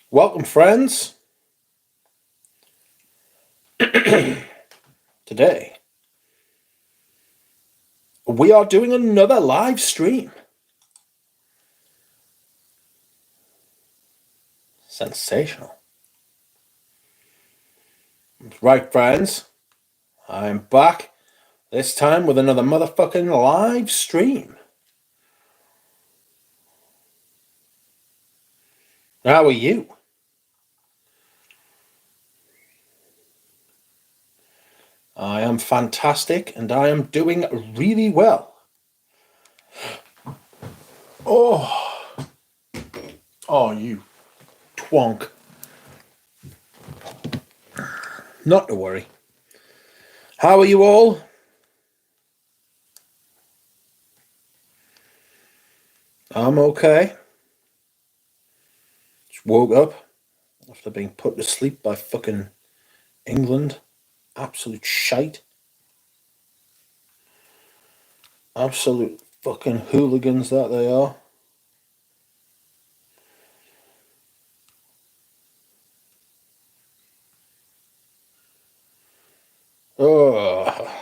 Welcome, friends. Today, we are doing another live stream. Sensational. Right, friends, I'm back, this time with another motherfucking live stream. How are you? I am fantastic, and I am doing really well. Oh, you twonk. Not to worry. How are you all? I'm okay. Just woke up after being put to sleep by fucking England. Absolute shite. Absolute fucking hooligans that they are. Oh.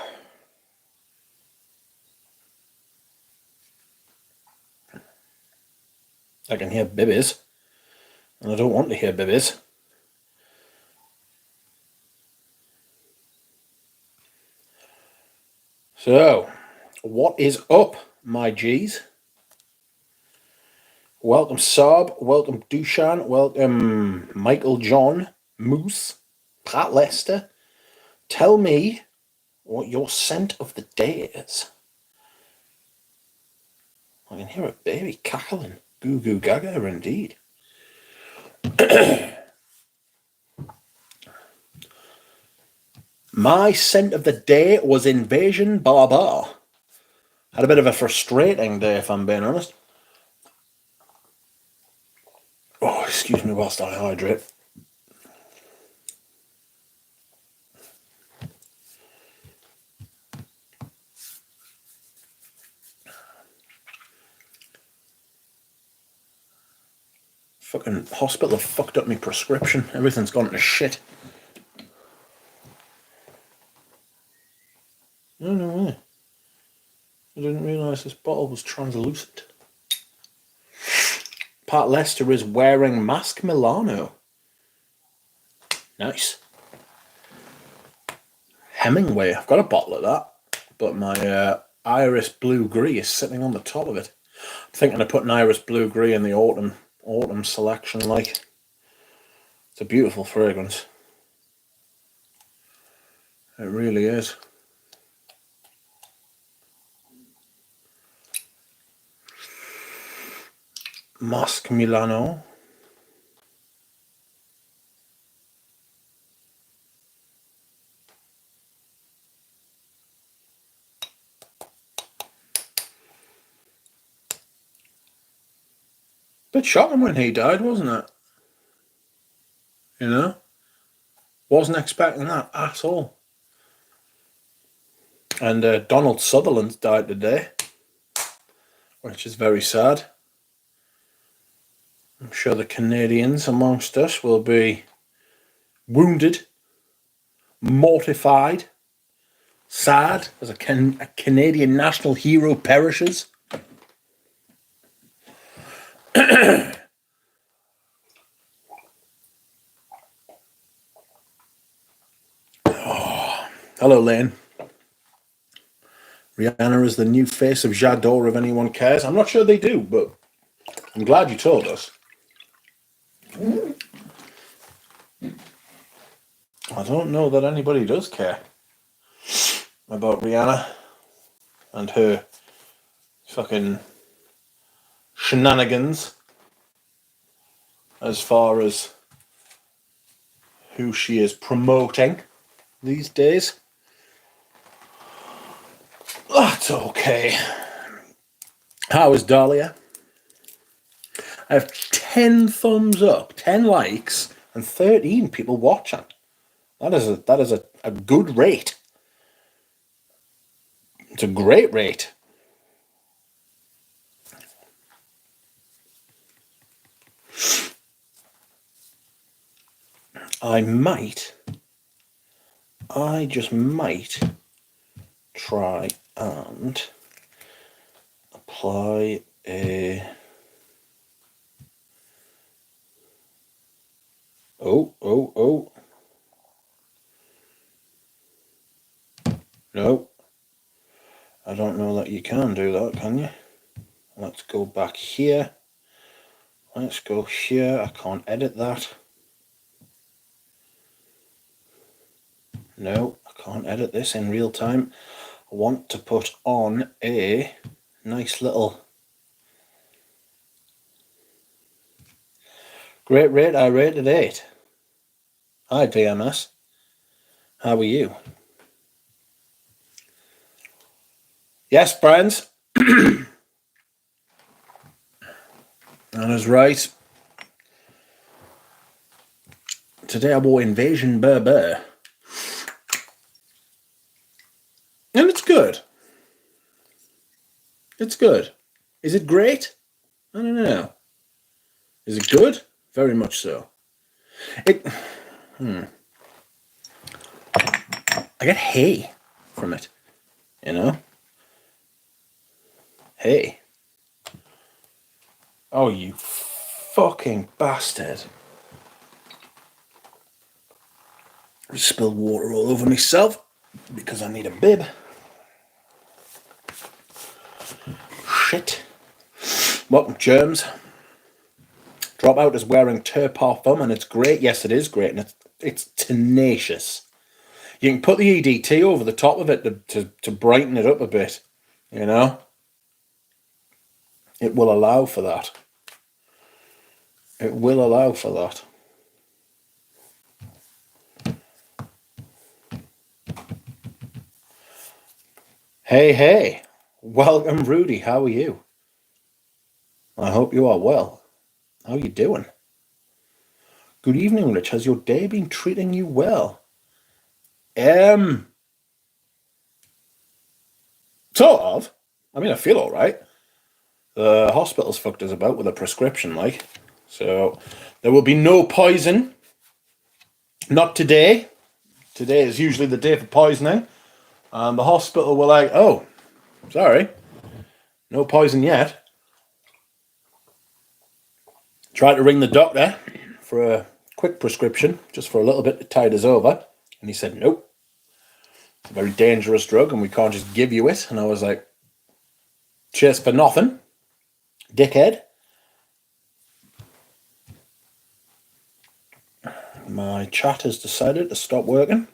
I can hear bibbies, and I don't want to hear bibbies. So, what is up, my G's? Welcome Saab, welcome Dushan, welcome Michael John, Moose, Pat Lester. Tell me what your scent of the day is. I can hear a baby cackling. Goo goo gaga indeed. My scent of the day was Invasion Barbar. Had a bit of a frustrating day, if I'm being honest. Oh, excuse me whilst I hydrate. Fucking hospital have fucked up my prescription. Everything's gone to shit. No way. I didn't realise this bottle was translucent. Pat Lester is wearing Mask Milano. Nice. Hemingway. I've got a bottle of that, but my Iris Blue Grey is sitting on the top of it. I'm thinking of putting Iris Blue Grey in the autumn selection. Like, it's a beautiful fragrance. It really is. Mask Milano. Bit shocking when he died, wasn't it? You know? Wasn't expecting that at all. And Donald Sutherland died today, which is very sad. I'm sure the Canadians amongst us will be wounded, mortified, sad as a Canadian national hero perishes. Oh, hello, Lane. Rihanna is the new face of J'adore if anyone cares. I'm not sure they do, but I'm glad you told us. I don't know that anybody does care about Rihanna and her fucking shenanigans as far as who she is promoting these days. That's okay. How is Dahlia? I have 10 thumbs up, 10 likes, and 13 people watching. That is a good rate. It's a great rate. I just might try and apply a... Oh. No. I don't know that you can do that, can you? Let's go back here. Let's go here. I can't edit that. No, I can't edit this in real time. I want to put on a nice little... Great rate, I rated 8. Hi DMS. How are you? Yes, friends. Anna's right. Today I wore Invasion Berber. And it's good. It's good. Is it great? I don't know. Is it good? Very much so. I get hay from it, you know? Hay. Oh, you fucking bastard. I spilled water all over myself because I need a bib. Shit. Welcome, germs. Dropout is wearing Ter Parfum and it's great. Yes, it is great, and it's tenacious. You can put the EDT over the top of it to brighten it up a bit, you know? It will allow for that. It will allow for that. Hey. Welcome, Rudy. How are you? I hope you are well. How are you doing? Good evening, Rich. Has your day been treating you well? Sort of. I mean, I feel all right. The hospital's fucked us about with a prescription, like. So, there will be no poison. Not today. Today is usually the day for poisoning. And the hospital were like, oh, sorry. No poison yet. Tried to ring the doctor for a quick prescription, just for a little bit to tide us over. And he said, nope. It's a very dangerous drug and we can't just give you it. And I was like, cheers for nothing, dickhead. My chat has decided to stop working.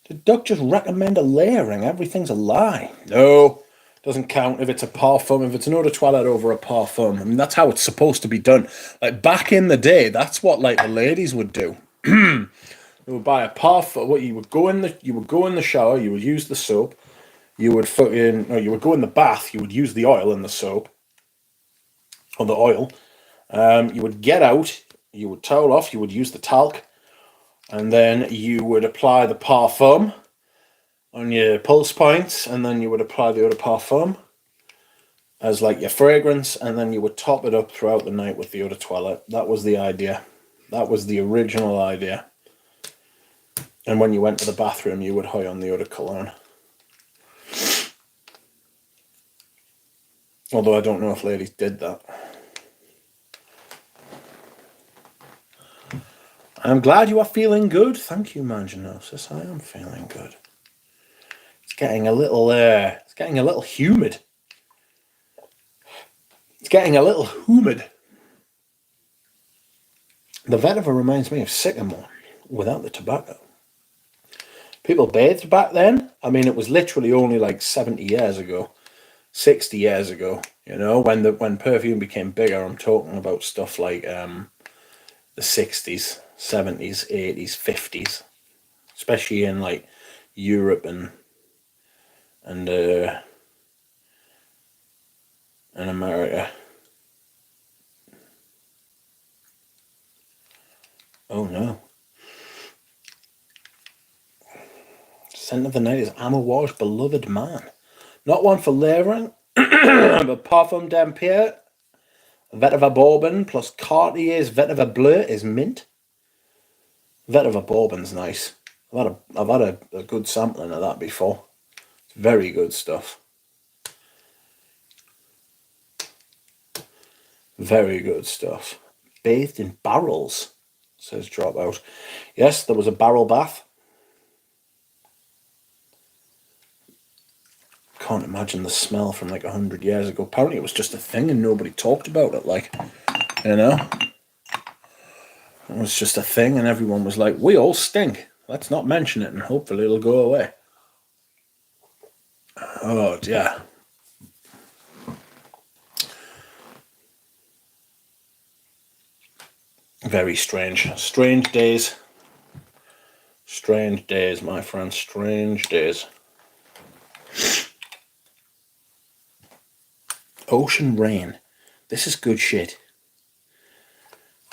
Did Doug just recommend a layering? Everything's a lie. No, doesn't count if it's a parfum. If it's an eau de toilette over a parfum, I mean, that's how it's supposed to be done. Like back in the day, that's what like the ladies would do. They would buy a parfum. What you would go in the shower. You would use the soap. You would you would go in the bath. You would use the oil in the soap or the oil. You would get out. You would towel off. You would use the talc. And then you would apply the parfum on your pulse points, and then you would apply the eau de parfum as like your fragrance, and then you would top it up throughout the night with the eau de toilette. That was the idea. That was the original idea. And when you went to the bathroom, you would hoy on the eau de cologne. Although I don't know if ladies did that. I'm glad you are feeling good. Thank you, Manginosis. I am feeling good. It's getting a little humid. It's getting a little humid. The vetiver reminds me of sycamore without the tobacco. People bathed back then. I mean, it was literally only like 70 years ago, 60 years ago. You know, when perfume became bigger. I'm talking about stuff like the 60s. 70s, 80s, 50s, especially in like Europe and America. Oh no. Scent of the night is Amouage Beloved Man. Not one for layering, but Parfum d'Empire, Vetiver Bourbon plus Cartier's Vetiver Bleu is mint. That of a bourbon's nice. I've had a good sampling of that before. It's very good stuff. Very good stuff. Bathed in barrels, says Dropout. Yes, there was a barrel bath. Can't imagine the smell from like 100 years ago. Apparently it was just a thing and nobody talked about it, like, you know? It was just a thing and everyone was like, we all stink. Let's not mention it and hopefully it'll go away. Oh, yeah. Very strange. Strange days. Strange days, my friend. Strange days. Ocean rain. This is good shit.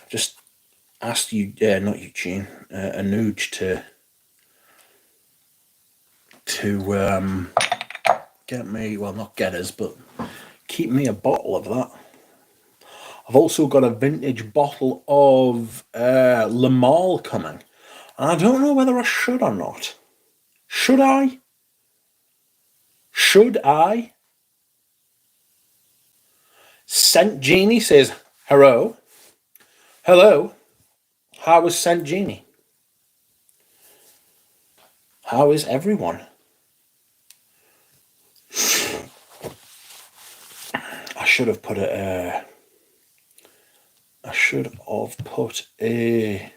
Just asked you, not Eugene, Anuj to get me, well, not get us, but keep me a bottle of that. I've also got a vintage bottle of Le Male coming. And I don't know whether I should or not. Should I? Should I? Saint Genie says, hello. Hello. How is Saint Genie? How is everyone? I should have put a... I should have put a...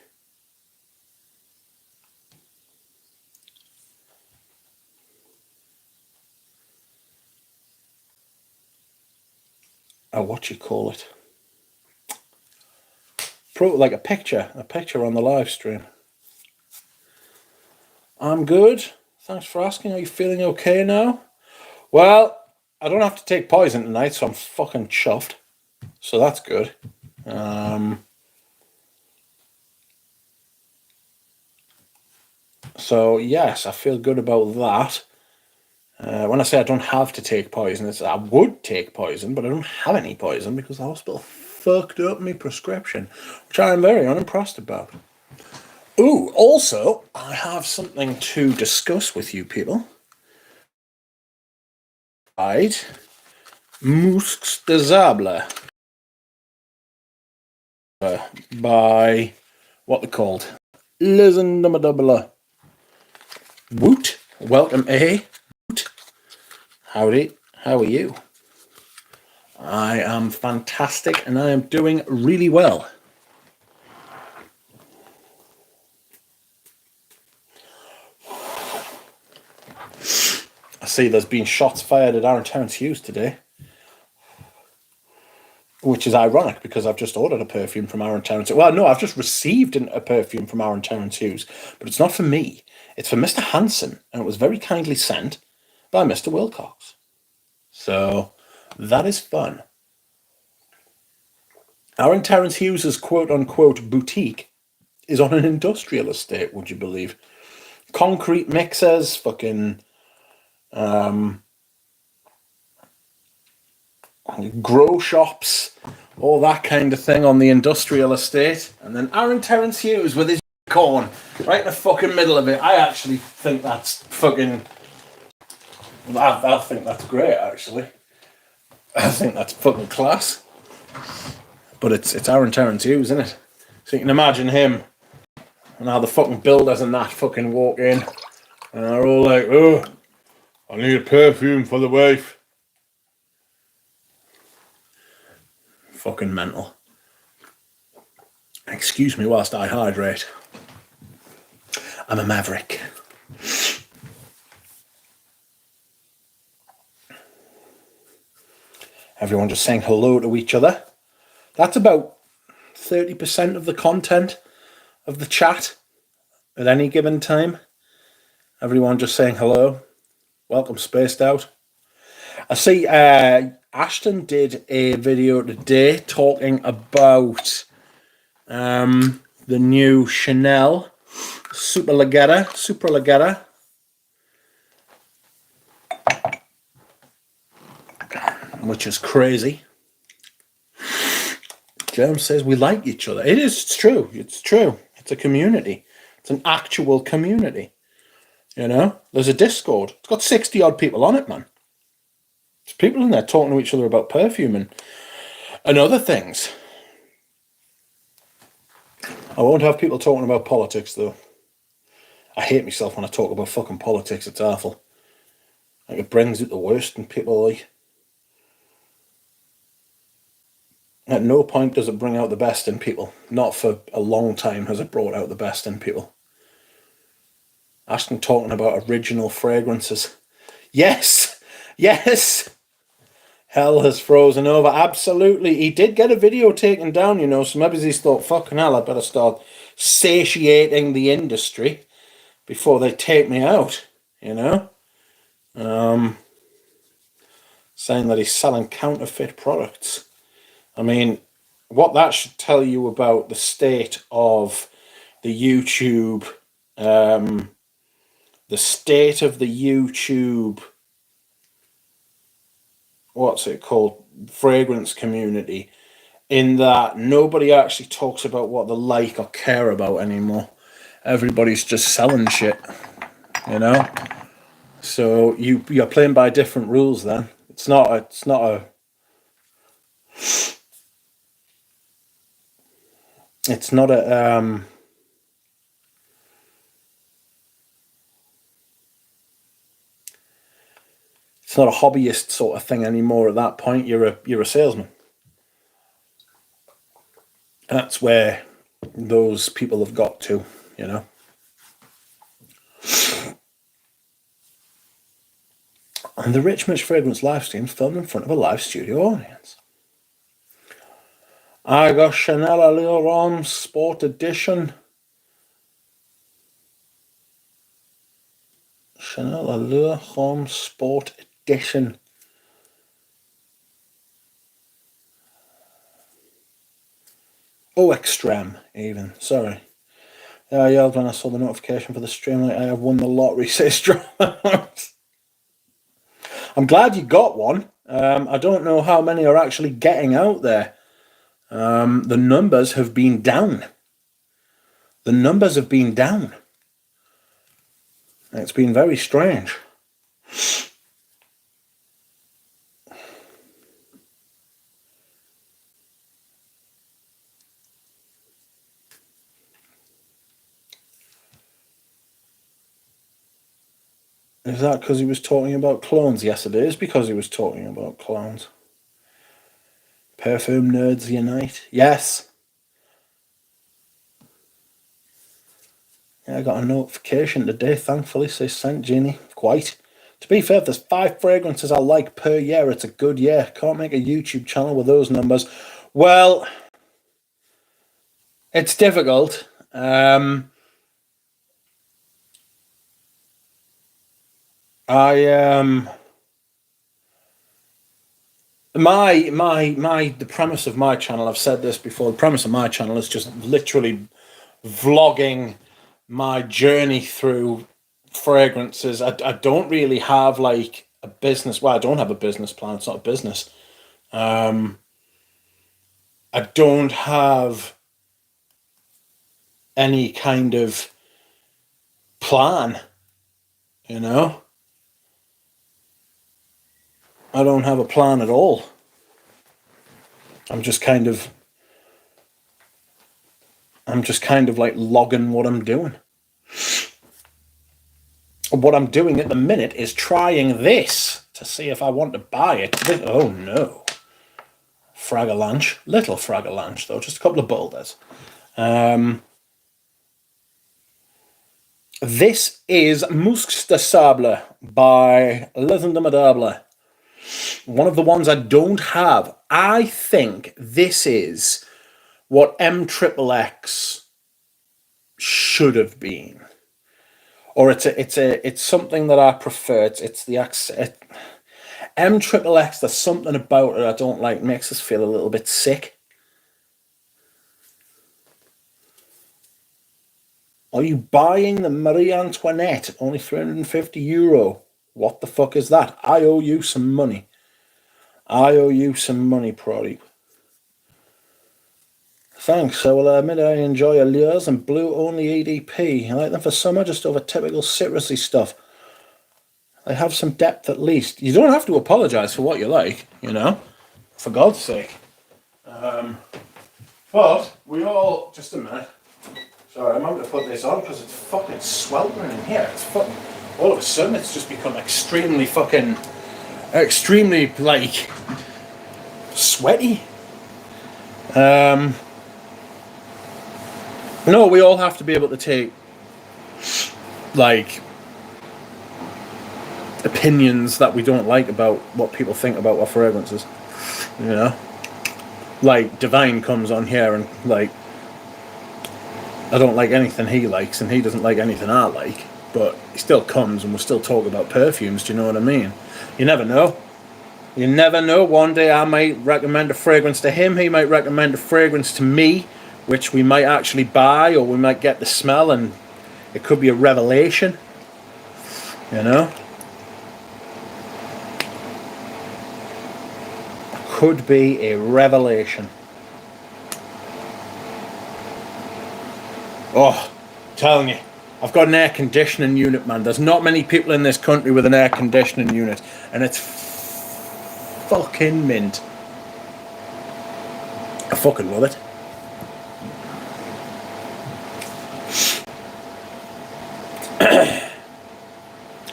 what you call it? Like a picture on the live stream. I'm good. Thanks for asking. Are you feeling okay now? Well, I don't have to take poison tonight, so I'm fucking chuffed. So that's good. So yes, I feel good about that. When I say I don't have to take poison, it's I would take poison, but I don't have any poison because the hospital fucked up my prescription, which I am very unimpressed about. Ooh, also, I have something to discuss with you people. Right. Musques de Sable. By what they're called. Listen, Woot. Welcome, Woot. Howdy. How are you? I am fantastic and I am doing really well. I see there's been shots fired at Aaron Terence Hughes today. Which is ironic because I've just ordered a perfume from Aaron Terence. Well, no, I've just received a perfume from Aaron Terence Hughes, but it's not for me. It's for Mr. Hansen, and it was very kindly sent by Mr. Wilcox. So that is fun. Aaron Terence Hughes' quote-unquote boutique is on an industrial estate, would you believe? Concrete mixers, fucking... grow shops, all that kind of thing on the industrial estate. And then Aaron Terence Hughes with his corn right in the fucking middle of it. I actually think that's fucking... I think that's great, actually. I think that's fucking class. But it's Aaron Terence Hughes, isn't it? So you can imagine him and how the fucking builders and that fucking walk in and they're all like, oh, I need a perfume for the wife. Fucking mental. Excuse me whilst I hydrate. I'm a maverick. Everyone just saying hello to each other. That's about 30% of the content of the chat at any given time. Everyone just saying hello. Welcome, Spaced Out. I see Ashton did a video today talking about the new Chanel Superleggera, which is crazy. James says we like each other. It's true. It's true. It's a community. It's an actual community. You know, there's a Discord. It's got 60 odd people on it, man. There's people in there talking to each other about perfume and other things. I won't have people talking about politics, though. I hate myself when I talk about fucking politics. It's awful. Like, it brings out the worst in people, like. At no point does it bring out the best in people. Not for a long time has it brought out the best in people. Ashton talking about original fragrances. Yes! Yes! Hell has frozen over. Absolutely. He did get a video taken down, you know, so maybe he's thought, fucking hell, I better start satiating the industry before they take me out, you know? Saying that he's selling counterfeit products. I mean, what that should tell you about the state of the YouTube, what's it called, fragrance community, in that nobody actually talks about what they like or care about anymore. Everybody's just selling shit, you know? So you're playing by different rules then. It's not a It's not a it's not a hobbyist sort of thing anymore. At that point, you're a salesman. That's where those people have got to, you know. And the Rich Mitch Fragrance live streams filmed in front of a live studio audience. I got Chanel Allure Homme Sport Edition. Chanel Allure Homme Sport Edition. Oh, Extreme, even. Sorry. Yeah, I yelled when I saw the notification for the stream. Like, I have won the lottery, says Strong. I'm glad you got one. I don't know how many are actually getting out there. The numbers have been down. The numbers have been down. It's been very strange. Is that because he was talking about clones? Yes, it is because he was talking about clones. Perfume nerds unite. Yes. Yeah, I got a notification today, thankfully, says sent Genie. Quite. To be fair, if there's 5 fragrances I like per year, it's a good year. Can't make a YouTube channel with those numbers. Well, it's difficult. The premise of my channel, I've said this before, the premise of my channel is just literally vlogging my journey through fragrances. I don't really have like a business. Well, I don't have a business plan. It's not a business. I don't have any kind of plan, you know? I don't have a plan at all. I'm just kind of like logging what I'm doing. What I'm doing at the minute is trying this to see if I want to buy it. Oh no. Fragalanche. Little Fragalanche though, just a couple of boulders. This is Musc de Sable by Les Indomptables. One of the ones I don't have. I think this is what MXXX should have been, or it's something that I prefer. It's the MXXX. There's something about it I don't like. Makes us feel a little bit sick. Are you buying the Marie Antoinette? Only €350. What the fuck is that? I owe you some money. I owe you some money, Prody. Thanks. I will admit I enjoy Allures and Blue Only EDP. I like them for summer, just over typical citrusy stuff. They have some depth at least. You don't have to apologise for what you like, you know, for God's sake. But we all, just a minute. Sorry, I'm having to put this on because it's fucking sweltering in here. It's fucking, all of a sudden it's just become extremely like, sweaty. No, we all have to be able to take, like, opinions that we don't like about what people think about our fragrances, you know? Like, Divine comes on here and, like, I don't like anything he likes and he doesn't like anything I like, but he still comes and we'll still talk about perfumes, do you know what I mean? You never know. You never know. One day I might recommend a fragrance to him, he might recommend a fragrance to me, which we might actually buy, or we might get the smell and it could be a revelation, you know? Could be a revelation. Oh, I'm telling you, I've got an air conditioning unit, man. There's not many people in this country with an air conditioning unit, and it's fucking mint. I fucking love it.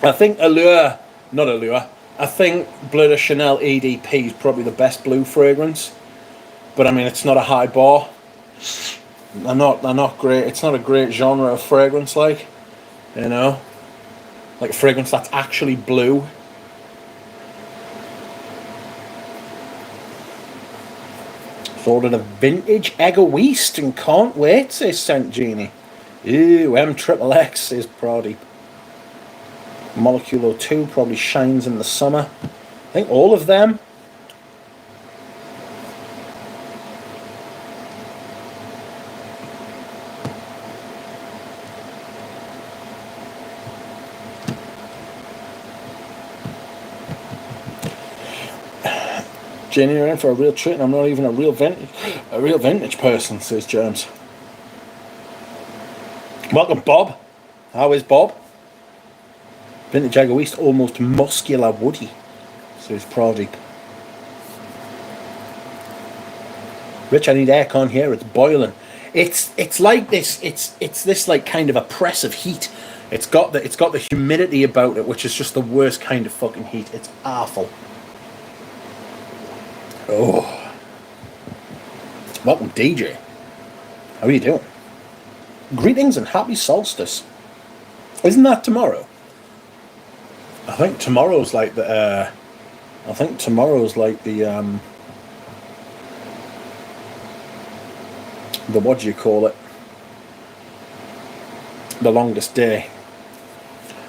I think I think Bleu de Chanel EDP is probably the best blue fragrance, but I mean it's not a high bar. They're not great. It's not a great genre of fragrance, like, you know, like a fragrance that's actually blue. Ordered a vintage Egoist and can't wait, says Saint Genie. Ew, M XXX, says Proddy. Molecule 02 probably shines in the summer. I think all of them. Jenny, you're in for a real treat, and I'm not even a real vintage person, says James. Welcome, Bob. How is Bob? Vintage Egoist, almost muscular woody, says Proddy. Rich, I need aircon here. It's boiling. It's like this. It's this like kind of oppressive heat. It's got the humidity about it, which is just the worst kind of fucking heat. It's awful. Oh. Welcome, DJ. How are you doing? Greetings and happy solstice. Isn't that tomorrow? I think tomorrow's like the what do you call it? The longest day.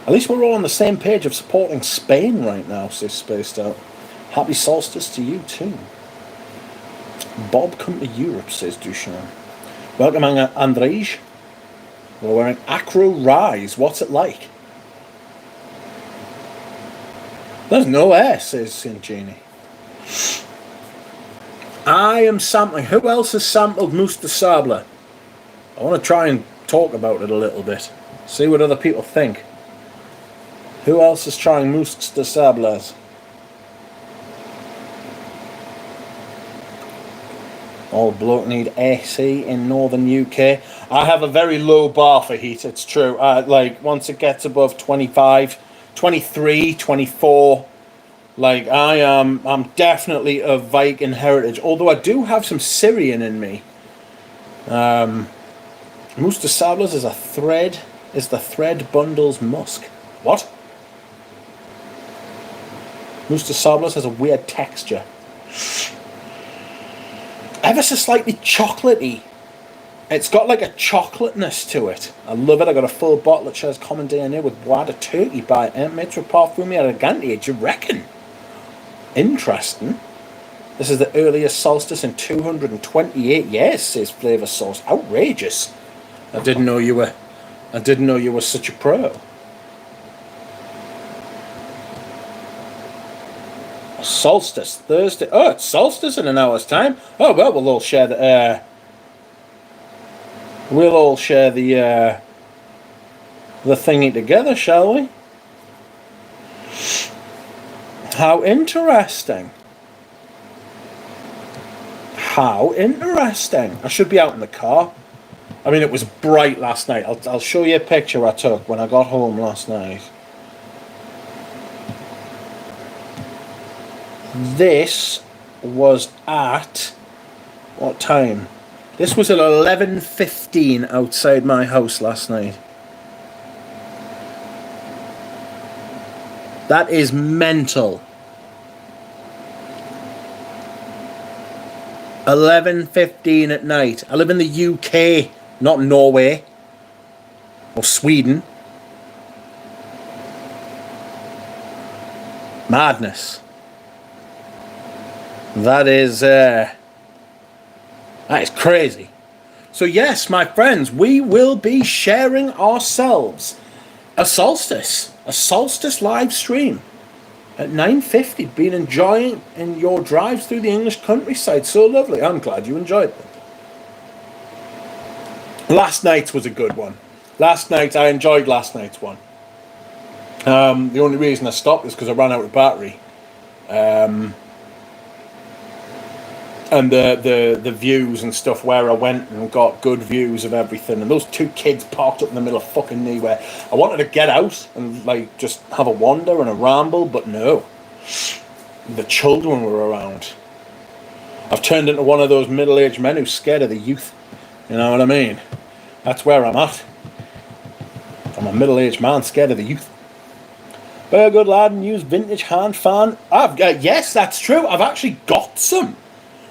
At least we're all on the same page of supporting Spain right now, says Spaced Out. Happy solstice to you too. Bob, come to Europe, says Duchamp. Welcome, Andrej. We're wearing Acro Rise. What's it like? There's no air, says St. Genie. I am sampling. Who else has sampled Mousse de Sable? I want to try and talk about it a little bit. See what other people think. Who else is trying Mousse de Sables? All bloke need AC in northern UK. I have a very low bar for heat, it's true. Like, once it gets above 25, 23, 24, like, I'm definitely of Viking heritage. Although I do have some Syrian in me. Mousse de Sables is the thread bundles musk. What? Mousse de Sables has a weird texture. Ever so slightly chocolatey. It's got like a chocolateness to it. I love it. I got a full bottle that shares common DNA with Bois de Turkey by Maître Parfumé Elegante. Do you reckon? Interesting. This is the earliest solstice in 228 years, says Flavor Source. Outrageous. I didn't know you were such a pro. Solstice Thursday. Oh, it's solstice in an hour's time. Oh well, we'll all share the We'll all share the thingy together, shall we? How interesting. How interesting. I should be out in the car. I mean, it was bright last night. I'll show you a picture I took when I got home last night. This was at... what time? This was at 11:15 outside my house last night. That is mental. 11:15 at night. I live in the UK, not Norway or Sweden. Madness. That is crazy. So yes, my friends, we will be sharing ourselves a solstice live stream at 9:50. Been enjoying in your drives through the English countryside. So lovely. I'm glad you enjoyed them. Last night's was a good one. I enjoyed last night's one. The only reason I stopped is because I ran out of battery. And the views and stuff where I went and got good views of everything. And those two kids parked up in the middle of fucking nowhere. I wanted to get out and like just have a wander and a ramble, but no. The children were around. I've turned into one of those middle-aged men who's scared of the youth. You know what I mean? That's where I'm at. I'm a middle-aged man scared of the youth. Very good lad and used vintage hand fan. Yes, that's true. I've actually got some.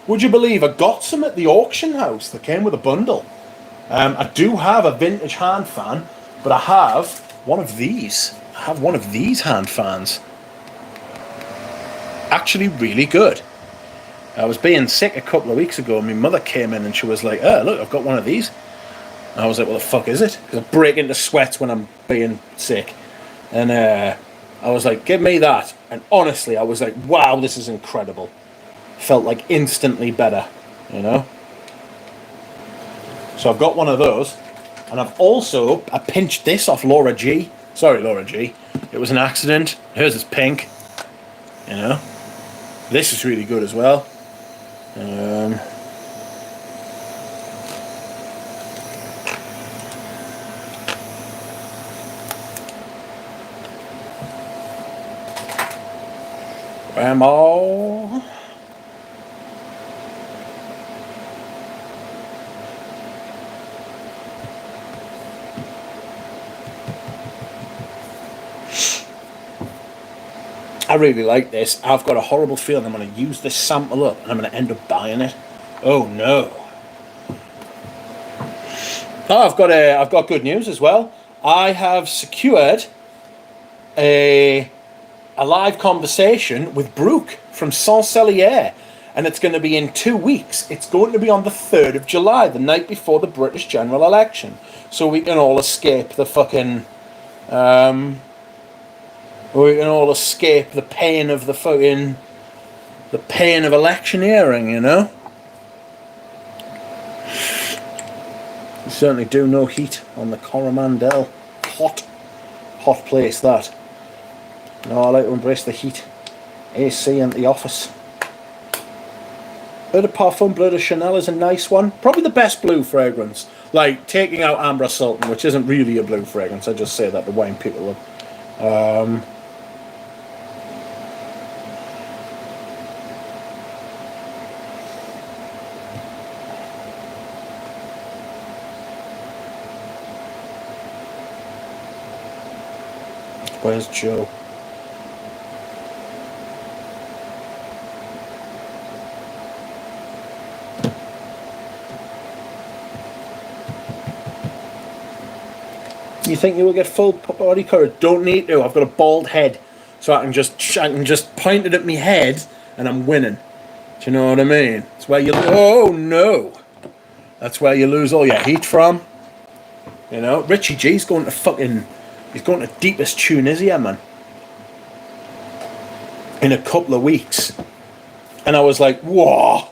Would you believe I got some at the auction house that came with a bundle? I do have a vintage hand fan, but I have one of these. I have one of these hand fans. Actually really good. I was being sick a couple of weeks ago and my mother came in and she was like, oh, look, I've got one of these. And I was like, what the fuck is it? Because I break into sweats when I'm being sick. And I was like, give me that. And honestly, I was like, wow, this is incredible. Felt like instantly better, you know. So I've got one of those, and I pinched this off Laura G. Sorry, Laura G. It was an accident. Hers is pink, you know. This is really good as well. Grandma. I really like this. I've got a horrible feeling I'm going to use this sample up and I'm going to end up buying it. Oh no. Oh, I've got good news as well. I have secured a live conversation with Brooke from Saint-Celier, and it's going to be in 2 weeks. It's going to be on the 3rd of July, the night before the British general election, so we can all escape the fucking we can all escape the pain of electioneering, you know. You certainly do no heat on the Coromandel. Hot place that. No, I like to embrace the heat. AC in the office. Bleu de Parfum, Bleu de Chanel is a nice one. Probably the best blue fragrance. Like, taking out Amber Sultan, which isn't really a blue fragrance. I just say that to wind people up. Where's Joe? You think you will get full body coverage? Don't need to. I've got a bald head, so I can just point it at my head, and I'm winning. Do you know what I mean? It's where you. Oh no, that's where you lose all your heat from. You know, Richie G's going to fucking. He's going to deepest Tunisia, man. In a couple of weeks, and I was like, whoa.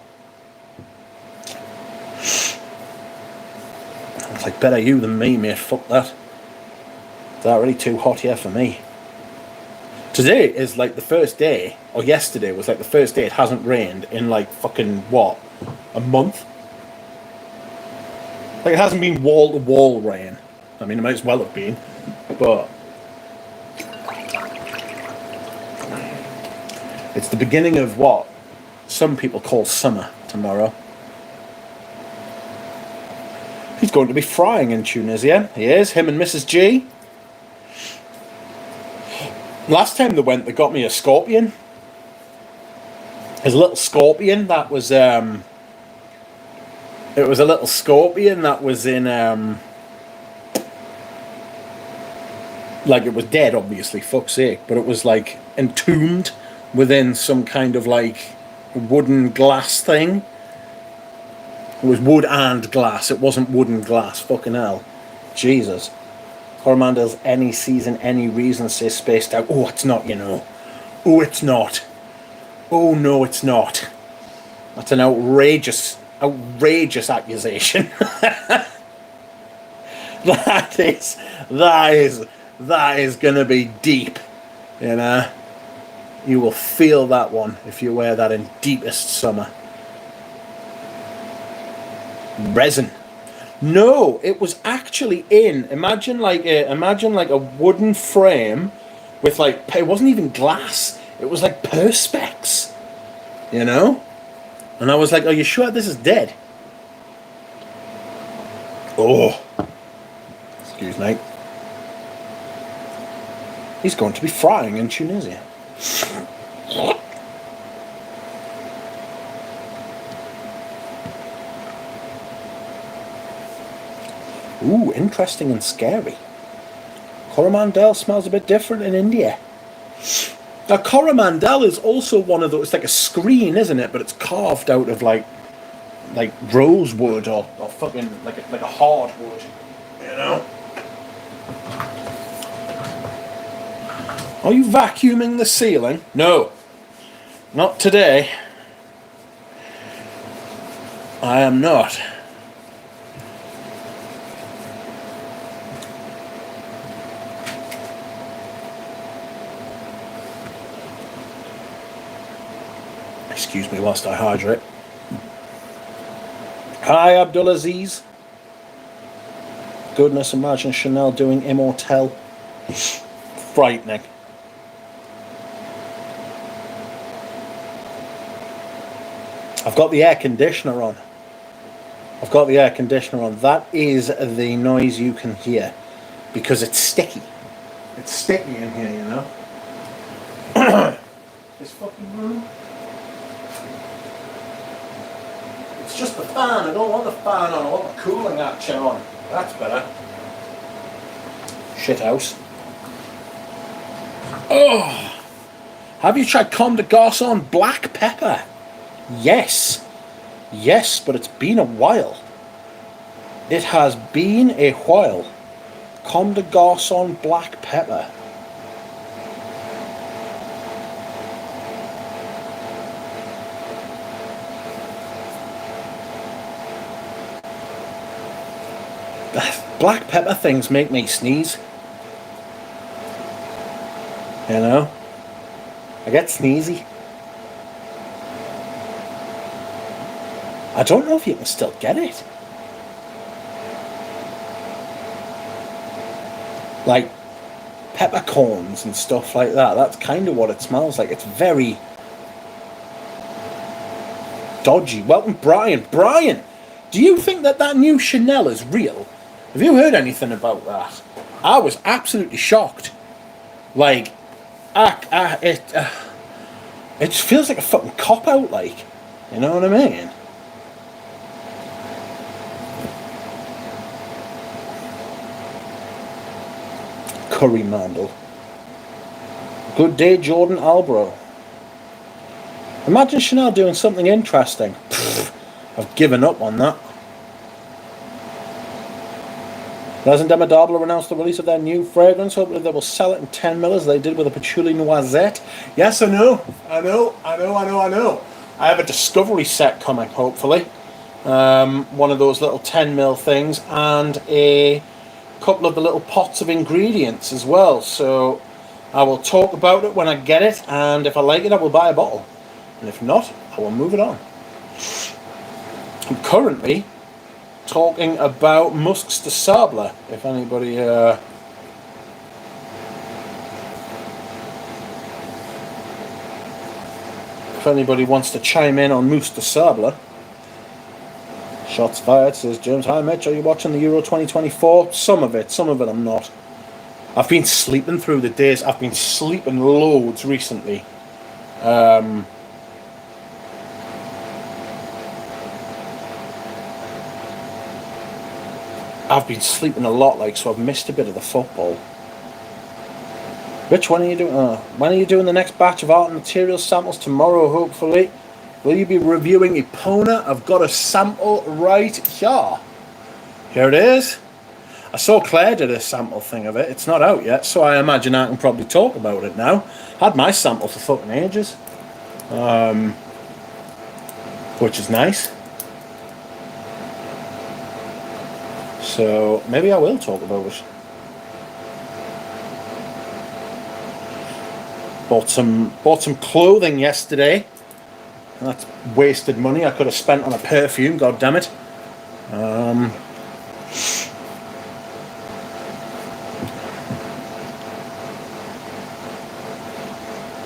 It's like, better you than me, mate. Fuck that. It's already too hot here for me. Today is like the first day, or yesterday was like the first day it hasn't rained in like fucking, what, a month? Like it hasn't been wall-to-wall rain. I mean, it might as well have been, but it's the beginning of what some people call summer tomorrow. He's going to be frying in Tunisia. He is, him and Mrs. G. Last time they went, they got me a scorpion. His little scorpion that was, it was a little scorpion that was in, like it was dead, obviously, fuck's sake, but it was like entombed within some kind of like wooden glass thing. It was wood and glass, it wasn't wooden glass, fucking hell. Jesus. Coromandel's any season, any reason, say spaced out. Oh, it's not, you know. Oh, it's not. Oh, no, it's not. That's an outrageous accusation. That is gonna be deep, you know. You will feel that one if you wear that in deepest summer. Resin. No, it was actually in. Imagine like a wooden frame with like, it wasn't even glass. It was like perspex, you know. And I was like, "Are you sure this is dead?" Oh, excuse me. He's going to be frying in Tunisia. Ooh, interesting and scary. Coromandel smells a bit different in India. Now, Coromandel is also one of those, it's like a screen, isn't it? But it's carved out of like rosewood or fucking like a hardwood, you know? Are you vacuuming the ceiling? No. Not today. I am not. Excuse me whilst I hydrate. Hi, Abdulaziz. Goodness, imagine Chanel doing Immortelle. Frightening. I've got the air conditioner on. That is the noise you can hear because it's sticky. It's sticky in here, you know. This fucking room. It's just the fan. I don't want the fan on. I want the cooling action on. That's better. Shit house. Oh, have you tried Comme des Garçons black pepper? Yes, but it's been a while. It has been a while. Comme des Garçons black pepper. Black pepper things make me sneeze. You know? I get sneezy. I don't know if you can still get it. Like peppercorns and stuff like that. That's kind of what it smells like. It's very dodgy. Welcome, Brian. Brian, do you think that new Chanel is real? Have you heard anything about that? I was absolutely shocked. Like, it feels like a fucking cop-out, like. You know what I mean? Curry Mandel. Good day, Jordan Albro. Imagine Chanel doing something interesting. Pfft, I've given up on that. Resin Demodable announced the release of their new fragrance. Hopefully they will sell it in 10 ml as they did with a patchouli noisette. Yes, I know. I have a discovery set coming, hopefully. one of those little 10 ml things, and a couple of the little pots of ingredients as well. So I will talk about it when I get it, and if I like it I will buy a bottle, and if not I will move it on. I'm currently talking about Musks de Sable, if anybody wants to chime in on Musks de Sable. Shots fired, says James. Hi Mitch, are you watching the Euro 2024? Some of it I'm not. I've been sleeping through the days. I've been sleeping loads recently. I've been sleeping a lot, so I've missed a bit of the football. Rich, when are you doing the next batch of art and materials samples? Tomorrow, hopefully. Will you be reviewing Epona? I've got a sample right here. Here it is. I saw Claire did a sample thing of it. It's not out yet, so I imagine I can probably talk about it now. Had my sample for fucking ages. Which is nice. So maybe I will talk about it. Bought some clothing yesterday. That's wasted money I could have spent on a perfume, god damn it.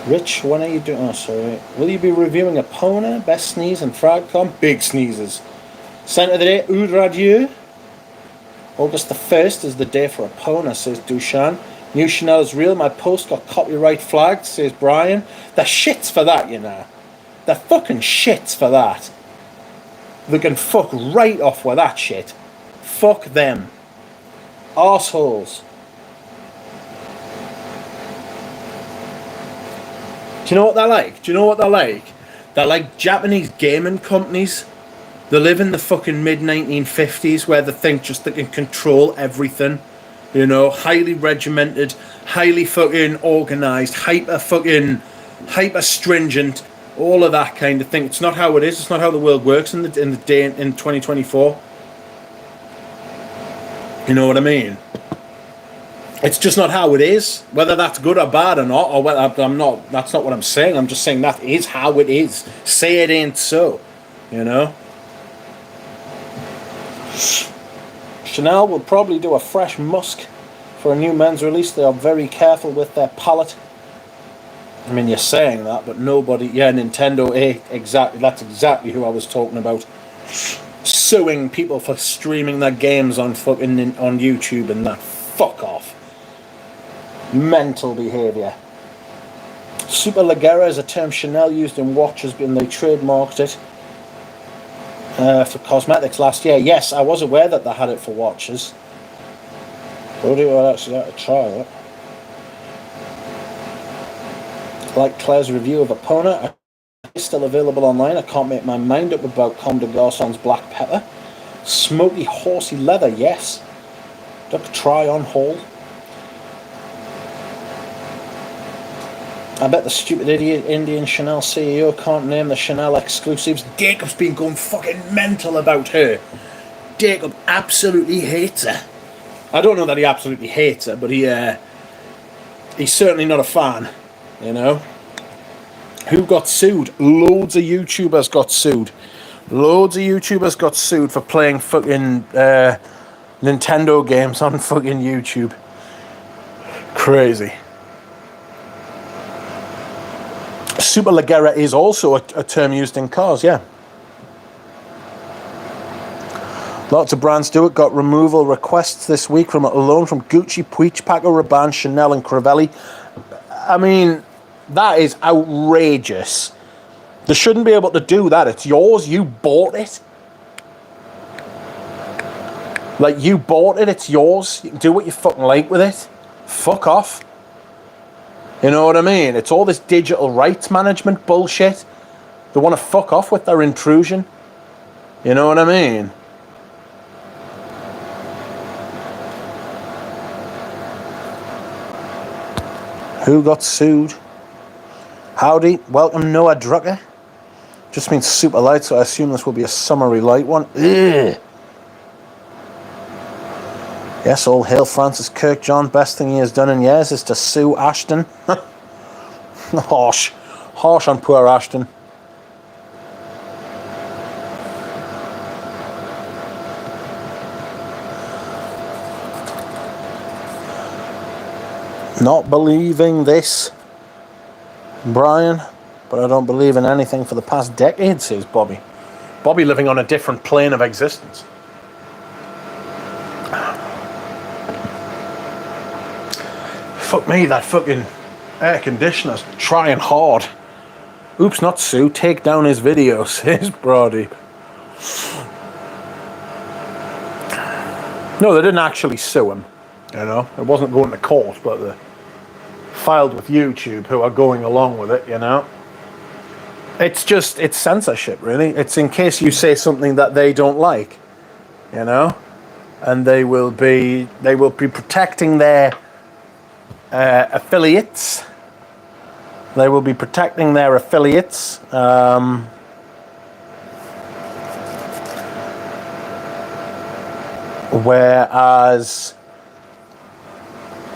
Rich, when are you doing? Oh, sorry. Will you be reviewing Epona, Best Sneeze, and Fragcom? Big sneezes. Scent of the day, Oud Radieux. August the 1st is the day for Epona, says Dushan. New Chanel is real. My post got copyright flagged, says Brian. They're shits for that, you know. They're fucking shits for that. They can fuck right off with that shit. Fuck them. Arseholes. Do you know what they're like? They're like Japanese gaming companies. They live in the fucking mid-1950s where they think just they can control everything. You know, highly regimented, highly fucking organised, hyper stringent, all of that kind of thing. It's not how it is. It's not how the world works in the day in 2024. You know what I mean? It's just not how it is. Whether that's good or bad or not, or whether I'm not. That's not what I'm saying. I'm just saying that is how it is. Say it ain't so. You know. Chanel will probably do a fresh musk for a new men's release. They are very careful with their palette. I mean, you're saying that, but nobody... Yeah, Nintendo, exactly. That's exactly who I was talking about. Suing people for streaming their games on fucking on YouTube and that. Fuck off. Mental behaviour. Super Ligera is a term Chanel used in watches, and they trademarked it for cosmetics last year. Yes, I was aware that they had it for watches. But I would actually like to try it. Like Claire's review of Epona, it's still available online. I can't make my mind up about Comme des Garçons black pepper. Smoky horsey leather, yes. Duck try on haul. I bet the stupid idiot Indian Chanel CEO can't name the Chanel exclusives. Jacob's been going fucking mental about her. Jacob absolutely hates her. I don't know that he absolutely hates her, but he's certainly not a fan, you know. Who got sued? Loads of YouTubers got sued. Loads of YouTubers got sued for playing fucking Nintendo games on fucking YouTube. Crazy. Super Ligera is also a term used in cars, yeah. Lots of brands do it. Got removal requests this week from it alone from Gucci, Puig, Paco Rabanne, Chanel and Crivelli. I mean, that is outrageous. They shouldn't be able to do that. It's yours. You bought it. Like, you bought it. It's yours. You can do what you fucking like with it. Fuck off. You know what I mean? It's all this digital rights management bullshit. They want to fuck off with their intrusion. You know what I mean? Who got sued? Howdy. Welcome, Noah Drucker. Just means super light, so I assume this will be a summery light one. Ugh. Yes, all hail Francis Kirkjohn. Best thing he has done in years is to sue Ashton. Harsh. Harsh on poor Ashton. Not believing this, Brian, but I don't believe in anything for the past decade, says Bobby. Bobby living on a different plane of existence. Fuck me, that fucking air conditioner's trying hard. Oops, not Sue. Take down his video, says Brody. No, they didn't actually sue him. You know, it wasn't going to court, but they filed with YouTube, who are going along with it, you know. It's just, it's censorship, really. It's in case you say something that they don't like, you know. And they will be protecting their affiliates. They will be protecting their affiliates. Whereas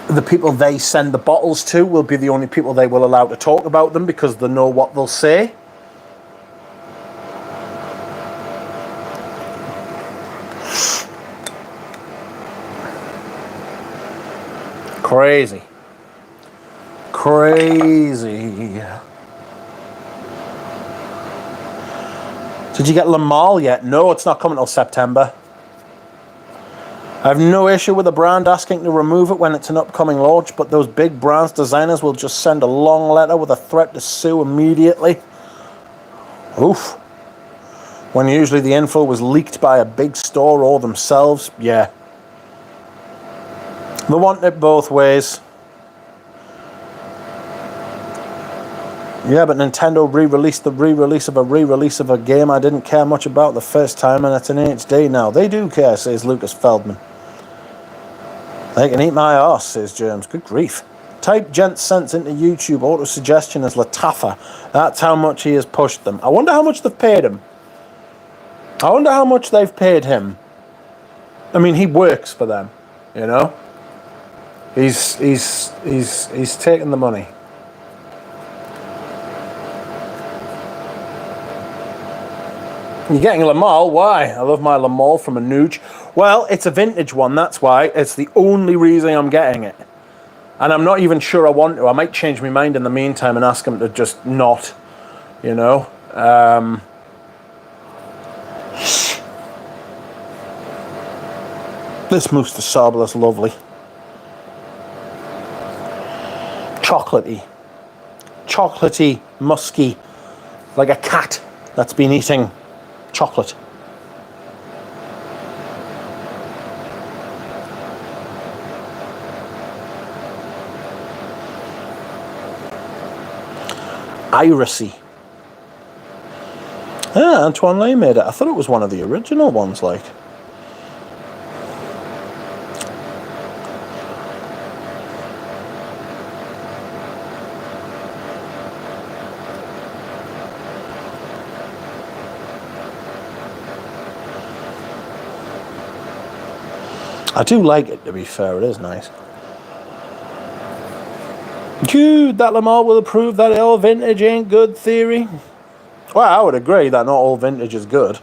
the people they send the bottles to will be the only people they will allow to talk about them, because they know what they'll say. Crazy. Crazy. Did you get Lamal yet? No, it's not coming till September. I have no issue with a brand asking to remove it when it's an upcoming launch, but those big brands designers will just send a long letter with a threat to sue immediately. Oof. When usually the info was leaked by a big store or themselves. Yeah. They want it both ways. Yeah, but Nintendo re-released the re-release of a game I didn't care much about the first time, and it's in HD now. They do care, says Lucas Feldman. They can eat my arse, says Germs. Good grief. Type Gent Sense into YouTube. Auto-suggestion as Latafa. That's how much he has pushed them. I wonder how much they've paid him. I wonder how much they've paid him. I mean, he works for them, you know? He's taking the money. You're getting a Lamal? Why? I love my Lamal from a Nooch. Well, it's a vintage one, that's why. It's the only reason I'm getting it. And I'm not even sure I want to. I might change my mind in the meantime and ask him to just not, you know. This mousse de sable is lovely. Chocolatey. Chocolatey, musky, like a cat that's been eating chocolate. Irisy. Ah, Antoine Lay made it. I thought it was one of the original ones, like. I do like it, to be fair. It is nice. Dude, that Lamar will approve that all vintage ain't good theory. Well, I would agree that not all vintage is good.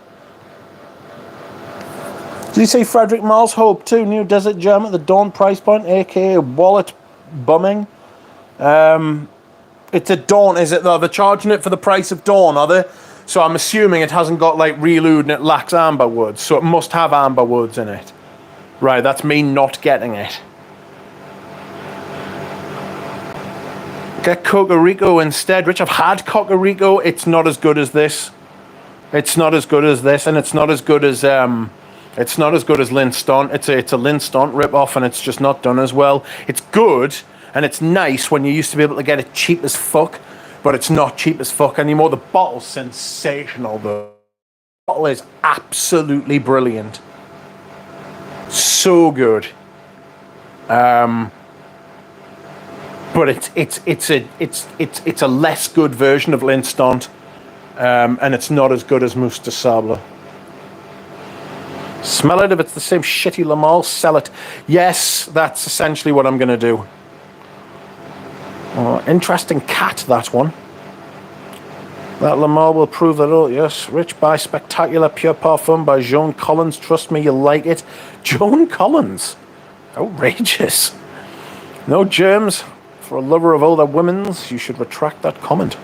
Did you see Frederick Miles Hope too? New Desert Gem at the Dawn price point, aka wallet bumming. It's a Dawn, is it though? They're charging it for the price of Dawn, are they? So I'm assuming it hasn't got like relude and it lacks amber woods, so it must have amber woods in it. Right, that's me not getting it. Get Cocorico instead. Rich, I've had Cocorico. It's not as good as this. It's not as good as this, and it's not as good as Linstont. It's a Linstont rip-off, and it's just not done as well. It's good, and it's nice when you used to be able to get it cheap as fuck, but it's not cheap as fuck anymore. The bottle's sensational, though. The bottle is absolutely brilliant. So good. But it's a less good version of Linstont. And it's not as good as Mousse de Sable. Smell it. If it's the same shitty Le Male, sell it. Yes, that's essentially what I'm going to do. Oh, interesting cat, that one. That Le Male will prove that all. Yes, rich by spectacular pure parfum by Joan Collins. Trust me, you'll like it. Joan Collins. Outrageous. No germs. For a lover of older women's, you should retract that comment.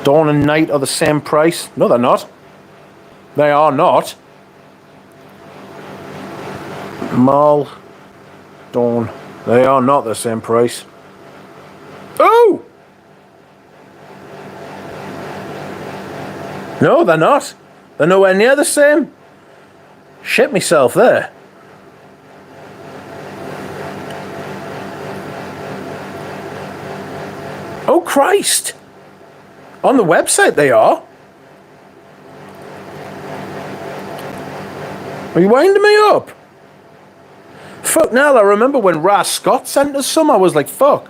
Dawn and Night are the same price. No, they're not. They are not. Mall, Dawn. They are not the same price. Oh! No, they're not. They're nowhere near the same. Shit myself there. Oh, Christ. On the website they are. Are you winding me up? Fuck now, I remember when Ras Scott sent us some, I was like, fuck.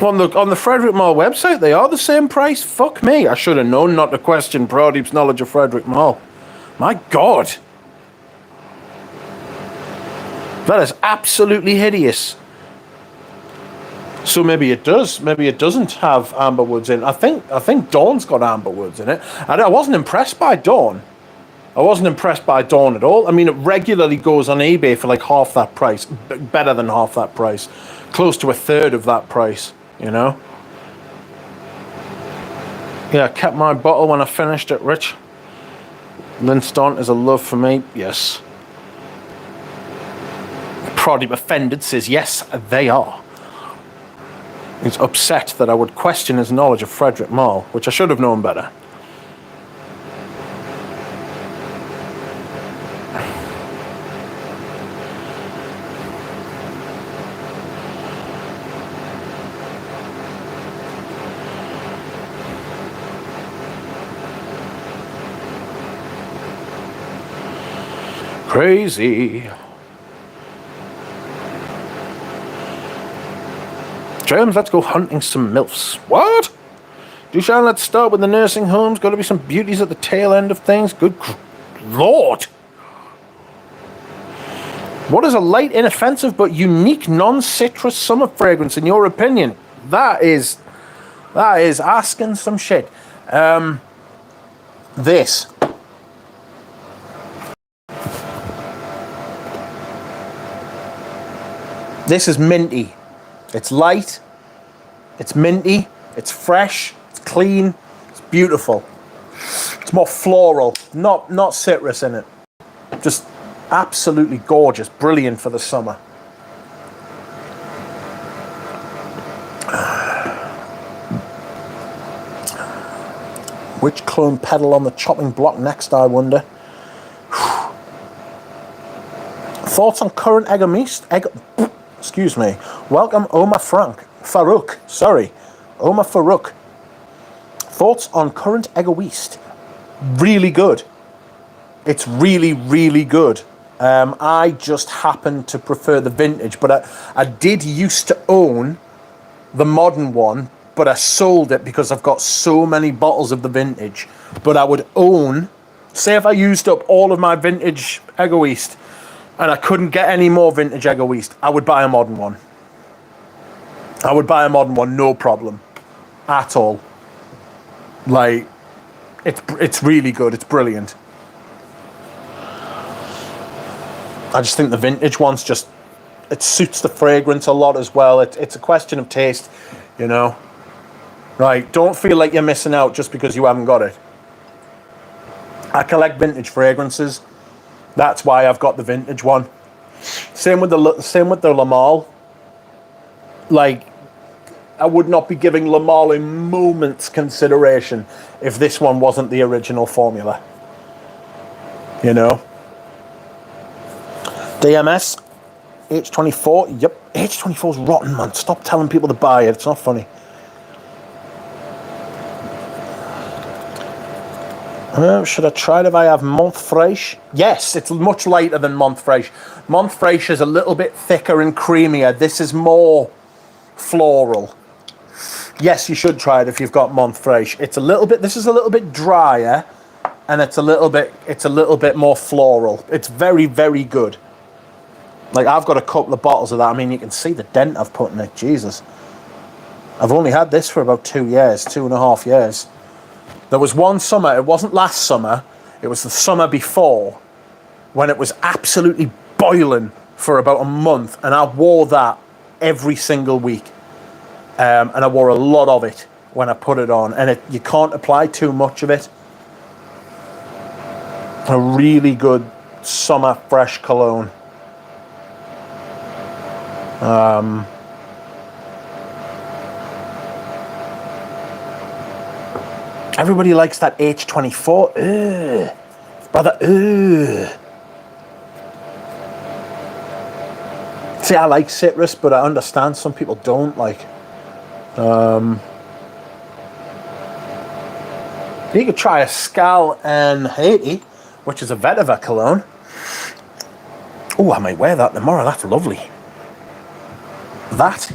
On the Frederick Mall website, they are the same price. Fuck me, I should have known not to question Pradeep's knowledge of Frederick Mall. My God. That is absolutely hideous. So maybe it does. Maybe it doesn't have amberwoods in. I think Dawn's got amberwoods in it. I wasn't impressed by Dawn. I wasn't impressed by Dawn at all. I mean, it regularly goes on eBay for like half that price. Better than half that price. Close to a third of that price, you know? Yeah, I kept my bottle when I finished it, Rich. Linston is a love for me. Yes. Pradeep offended says, yes, they are. He's upset that I would question his knowledge of Frederick Mall, which I should have known better. Crazy. James, let's go hunting some MILFs. What? Dushan, let's start with the nursing homes. Got to be some beauties at the tail end of things. Good Lord. What is a light, inoffensive, but unique non-citrus summer fragrance, in your opinion? That is asking some shit. This. This is minty. It's light, it's minty, it's fresh, it's clean, it's beautiful. It's more floral, not citrus in it. Just absolutely gorgeous, brilliant for the summer. Which clone pedal on the chopping block next, I wonder? Thoughts on current excuse me. Welcome, Omar Farouk. Omar Farouk. Thoughts on current Egoist? Really good. It's really, really good. I just happen to prefer the vintage, but I did used to own the modern one, but I sold it because I've got so many bottles of the vintage. But I would own, say if I used up all of my vintage Egoist, and I couldn't get any more vintage Egoist, I would buy a modern one. I would buy a modern one, no problem. At all. Like, it's really good, it's brilliant. I just think the vintage one's just, it suits the fragrance a lot as well. It's a question of taste, you know. Right, don't feel like you're missing out just because you haven't got it. I collect vintage fragrances. That's why I've got the vintage one. Same with the Le Male. Like, I would not be giving Le Male a moment's consideration if this one wasn't the original formula. You know? DMS, H24. Yep, H24's rotten, man. Stop telling people to buy it. It's not funny. Should I try it if I have Montfresh? Yes, it's much lighter than Montfresh. Montfresh is a little bit thicker and creamier. This is more floral. Yes, you should try it if you've got Montfresh. It's a little bit. This is a little bit drier, and it's a little bit more floral. It's very, very good. Like, I've got a couple of bottles of that. I mean, you can see the dent I've put in it. Jesus. I've only had this for about 2 years, 2.5 years. There was one summer, it wasn't last summer, it was the summer before, when it was absolutely boiling for about a month, and I wore that every single week. And I wore a lot of it when I put it on, and you can't apply too much of it. A really good summer fresh cologne. Everybody likes that H24. Ugh. Brother, ugh. See, I like citrus, but I understand some people don't like. You could try a Skal and Haiti, which is a vetiver cologne. Oh, I might wear that tomorrow. That's lovely.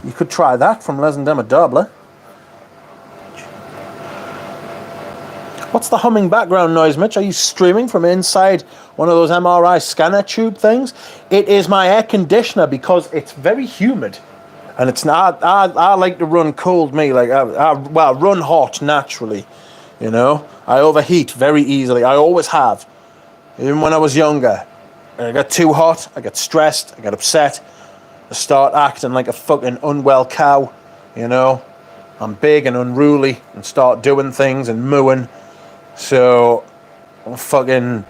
You could try that from Les Indomptables. What's the humming background noise, Mitch? Are you streaming from inside one of those MRI scanner tube things? It is my air conditioner because it's very humid. And it's not, I like to run cold, me. Like, I run hot naturally, you know. I overheat very easily. I always have. Even when I was younger. I got too hot, I get stressed, I get upset. I start acting like a fucking unwell cow, you know. I'm big and unruly and start doing things and mooing. So, you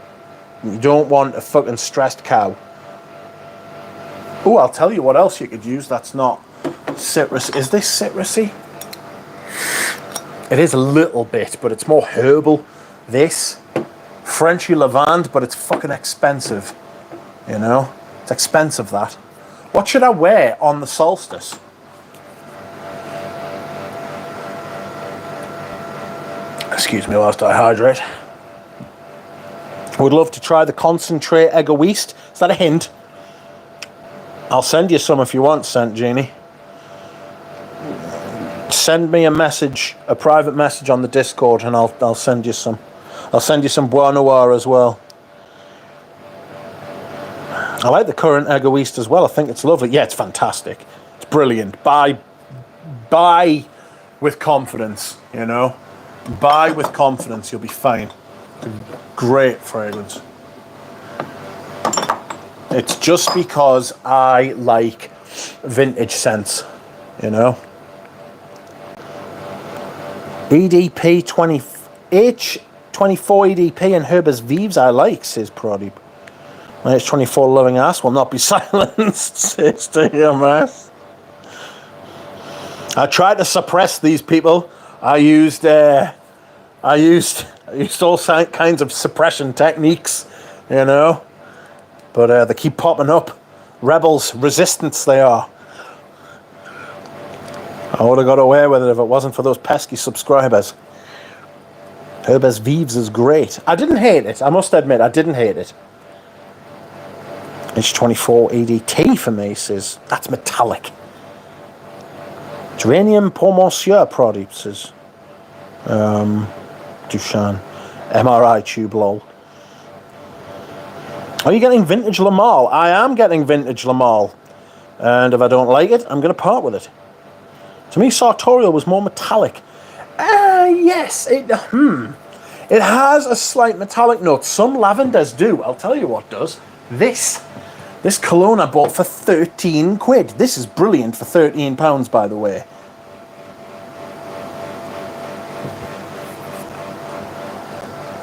don't want a fucking stressed cow. Oh, I'll tell you what else you could use that's not citrus. Is this citrusy? It is a little bit, but it's more herbal. This, Frenchy lavande, but it's fucking expensive. You know? It's expensive, that. What should I wear on the solstice? Excuse me whilst I hydrate. Would love to try the concentrate egoist. Is that a hint? I'll send you some if you want, Saint Genie. Send me a message, a private message on the Discord, and I'll send you some. I'll send you some Bois Noir as well. I like the current egoist as well. I think it's lovely. Yeah, it's fantastic. It's brilliant. Buy with confidence, you know. Buy with confidence, you'll be fine. It's a great fragrance. It's just because I like vintage scents, you know. EDP 20 H24 EDP and Herbes Vives I like, says Proddy. My H24 loving ass will not be silenced, says TMS. I tried to suppress these people. I used all kinds of suppression techniques, you know. But they keep popping up. Rebels, resistance they are. I would have got away with it if it wasn't for those pesky subscribers. Herbes Vives is great. I didn't hate it. I must admit, I didn't hate it. H24 EDT for me says, that's metallic. Geranium pour Monsieur Proddy says. Dushan. MRI tube lol. Are you getting vintage Lamal? I am getting vintage Lamal. And if I don't like it, I'm going to part with it. To me, Sartorial was more metallic. Yes. It has a slight metallic note. Some lavenders do. I'll tell you what does. This cologne I bought for 13 quid. This is brilliant for £13, by the way.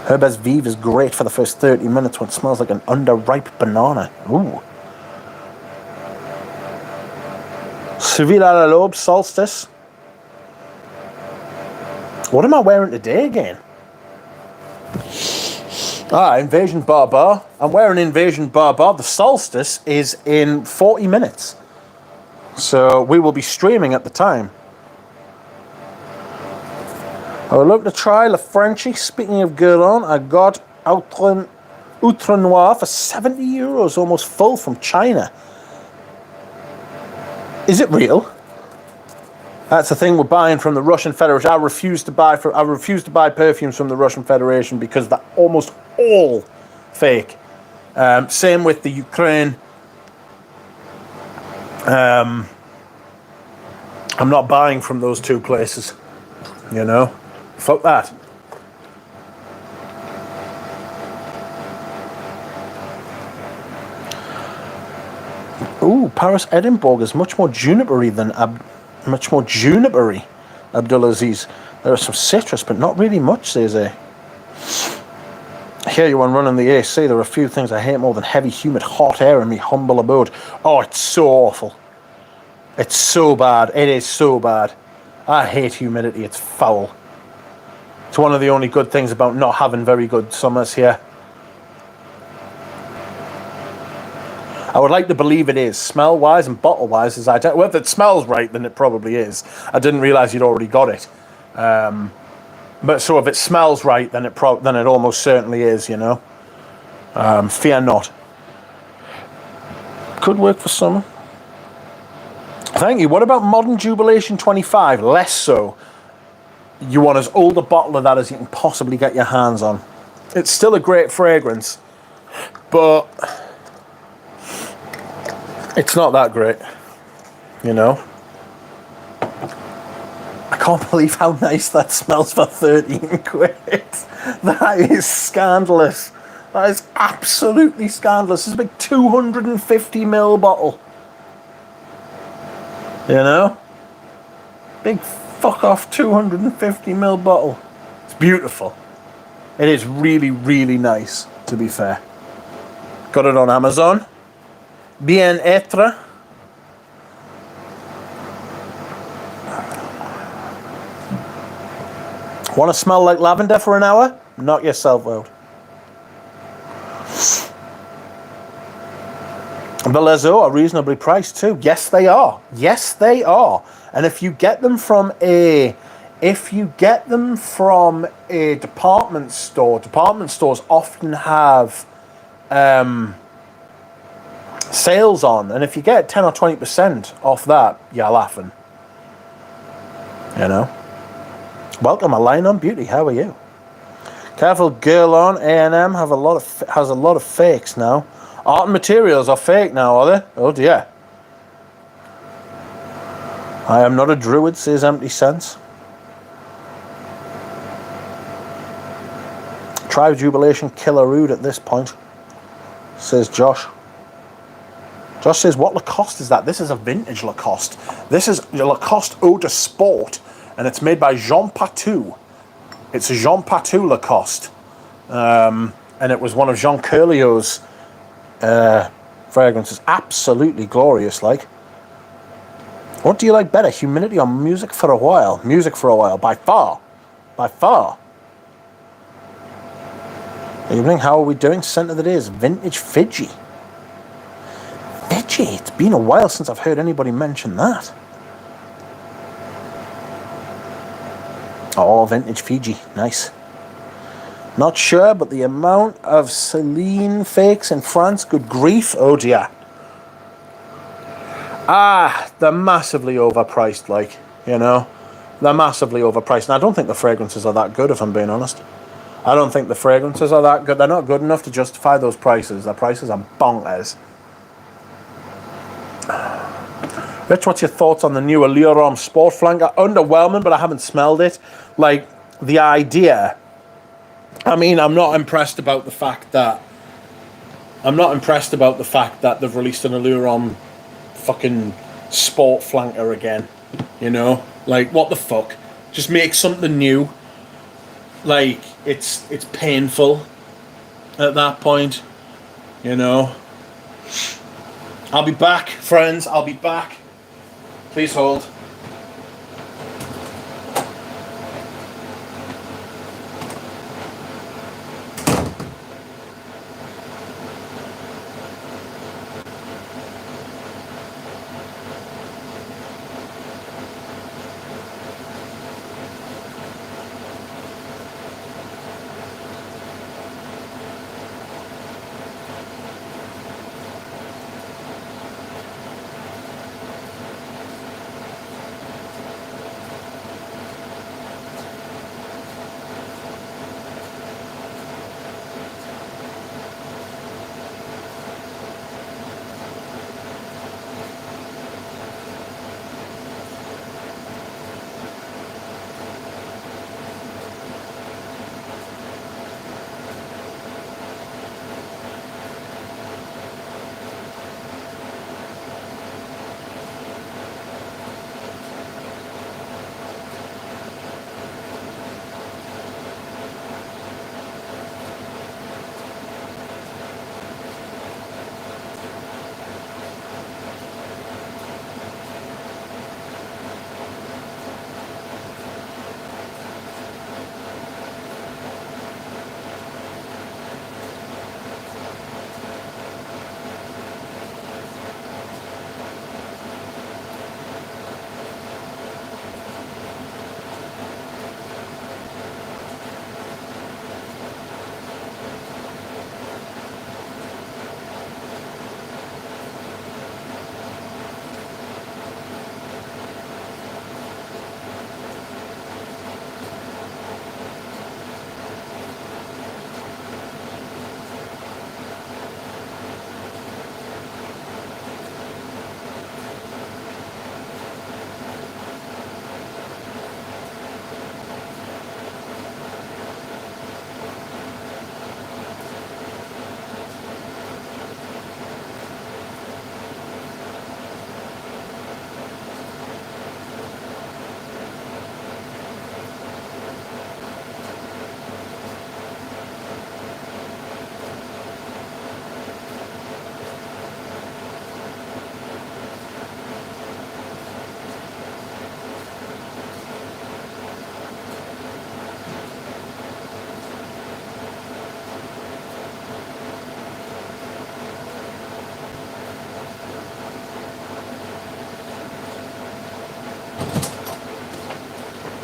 Herbes Vives is great for the first 30 minutes when it smells like an underripe banana. Ooh. Seville à la Lobe Solstice. What am I wearing today again? Invasion Barbar. I'm wearing Invasion Barbar. The solstice is in 40 minutes. So we will be streaming at the time. I would love to try La Frenchy. Speaking of Guerlain, I got Outre Noir for €70, almost full from China. Is it real? That's the thing with buying from the Russian Federation. I refuse to buy perfumes from the Russian Federation because they're almost all fake. Same with the Ukraine. I'm not buying from those two places. You know, fuck that. Ooh, Paris Edinburgh is much more junipery than Abdulaziz. There is some citrus, but not really much, says he. I hear you on running the AC. There are a few things I hate more than heavy, humid, hot air in my humble abode. Oh, it's so awful. It's so bad. It is so bad. I hate humidity. It's foul. It's one of the only good things about not having very good summers here. I would like to believe it is. Smell-wise and bottle-wise, is identical. Well, if it smells right, then it probably is. I didn't realise you'd already got it. But so if it smells right, then it almost certainly is, you know. Fear not. Could work for summer. Thank you. What about Modern Jubilation 25? Less so. You want as old a bottle of that as you can possibly get your hands on. It's still a great fragrance, but it's not that great, you know. I can't believe how nice that smells for 13 quid. That is scandalous. That is absolutely scandalous. It's a big 250ml bottle. You know? Big fuck off 250ml bottle. It's beautiful. It is really, really nice, to be fair. Got it on Amazon. Bien-être. Want to smell like lavender for an hour? Knock yourself out. The Lezo are reasonably priced too. Yes, they are. Yes, they are. And if you get them from a department store, department stores often have sales on, and if you get 10 or 20% off that, you're laughing. You know. Welcome, Line on Beauty. How are you? Careful, girl on A&M has a lot of fakes now. Art and Materials are fake now, are they? Oh dear. I am not a druid, says Empty Sense. Try Jubilation Killer Rude at this point, says Josh. Josh says, what Lacoste is that? This is a vintage Lacoste. This is Lacoste Eau de Sport, and it's made by Jean Patou. It's a Jean Patou Lacoste. And it was one of Jean Curlio's fragrances. Absolutely glorious, like. What do you like better, humidity or music for a while? Music for a while, by far. By far. Evening, how are we doing? Scent of the day is Vintage Fiji. Fiji? It's been a while since I've heard anybody mention that. Oh, Vintage Fiji. Nice. Not sure, but the amount of Celine fakes in France, good grief, oh dear. They're massively overpriced, like, you know. They're massively overpriced. And I don't think the fragrances are that good, if I'm being honest. I don't think the fragrances are that good. They're not good enough to justify those prices. The prices are bonkers. Rich, what's your thoughts on the new Allure Sport Flanker? Underwhelming, but I haven't smelled it. Like, the idea... I mean, I'm not impressed about the fact that they've released an Allure fucking Sport Flanker again. You know? Like, what the fuck? Just make something new. Like, it's painful at that point. You know? I'll be back, friends. I'll be back. Please hold.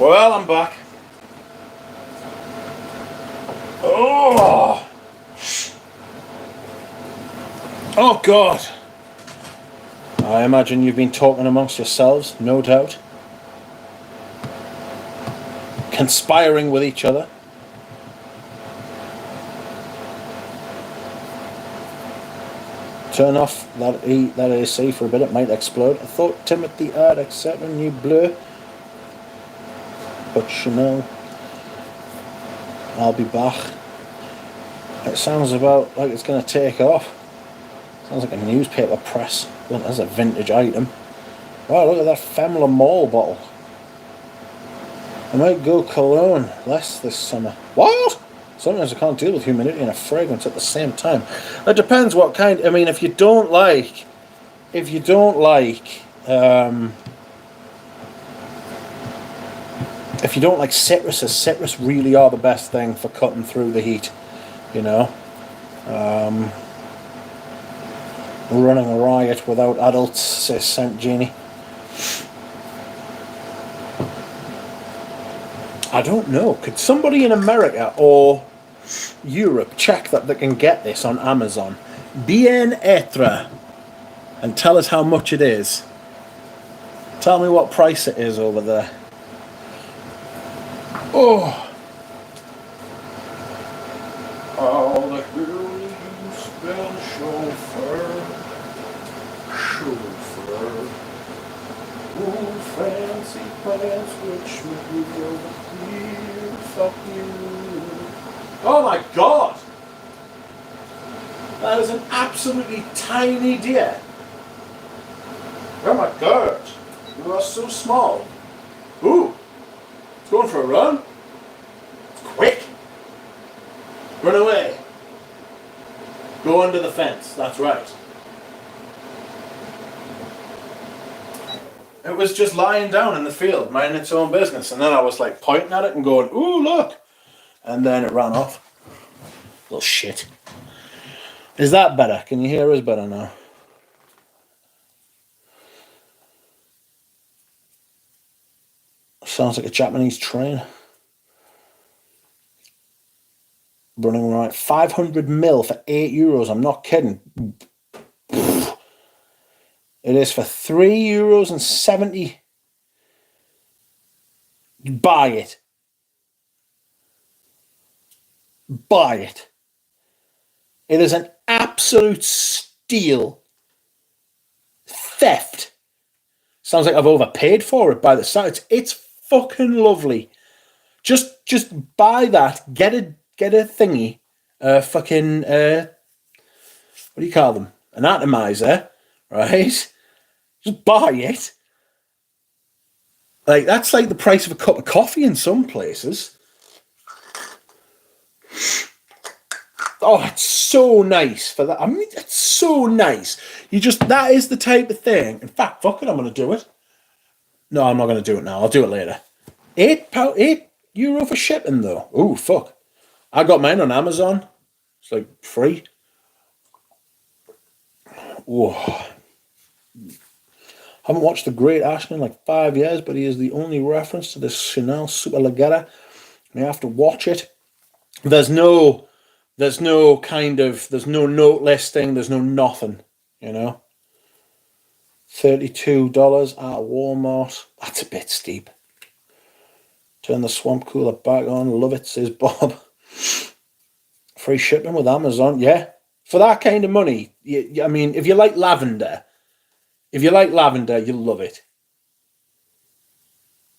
Well, I'm back. Oh! Oh, God! I imagine you've been talking amongst yourselves, no doubt. Conspiring with each other. Turn off that AC for a bit, it might explode. I thought Timothy had accepted new blue. But you know, I'll be back. It sounds about like it's going to take off. Sounds like a newspaper press. Well, that's a vintage item. Wow, look at that Femla Mall bottle. I might go cologne less this summer. What? Sometimes I can't deal with humidity and a fragrance at the same time. It depends what kind. I mean, if you don't like, if you don't like citruses, citrus really are the best thing for cutting through the heat. You know, running a riot without adults, says Saint Jeannie. I don't know. Could somebody in America or Europe check that they can get this on Amazon? Bien-être. And tell us how much it is. Tell me what price it is over there. Oh. Oh, the girl you spell chauffeur. Chauffeur. Ooh, fancy pants which make you go clear. Fuck you. Oh my God! That is an absolutely tiny deer. Oh my God! You are so small. Ooh! It's going for a run. Quick! Run away. Go under the fence. That's right. It was just lying down in the field, minding its own business, and then I was like pointing at it and going, "Ooh, look!" And then it ran off. Little shit. Is that better? Can you hear us better now? Sounds like a Japanese train. Running right. 500 mil for €8. I'm not kidding. It is for €3.70. Buy it. Buy it. It is an absolute steal. Theft. Sounds like I've overpaid for it by the sound. It's fucking lovely. Just buy that. Get a thingy. Fucking what do you call them? An atomizer, right? Just buy it. Like that's like the price of a cup of coffee in some places. Oh, it's so nice for that. I mean, it's so nice. That is the type of thing. In fact, fuck it, I'm going to do it. No, I'm not going to do it now. I'll do it later. €8 for shipping though. Oh, fuck. I got mine on Amazon. It's like free. Whoa. Haven't watched The Great Ashman in like 5 years, but he is the only reference to this Chanel Superleggera. You have to watch it. There's no note listing, there's no nothing, you know. $32 at Walmart. That's a bit steep. Turn the swamp cooler back on. Love it, says Bob. Free shipping with Amazon, yeah. For that kind of money, I mean, if you like lavender, you'll love it.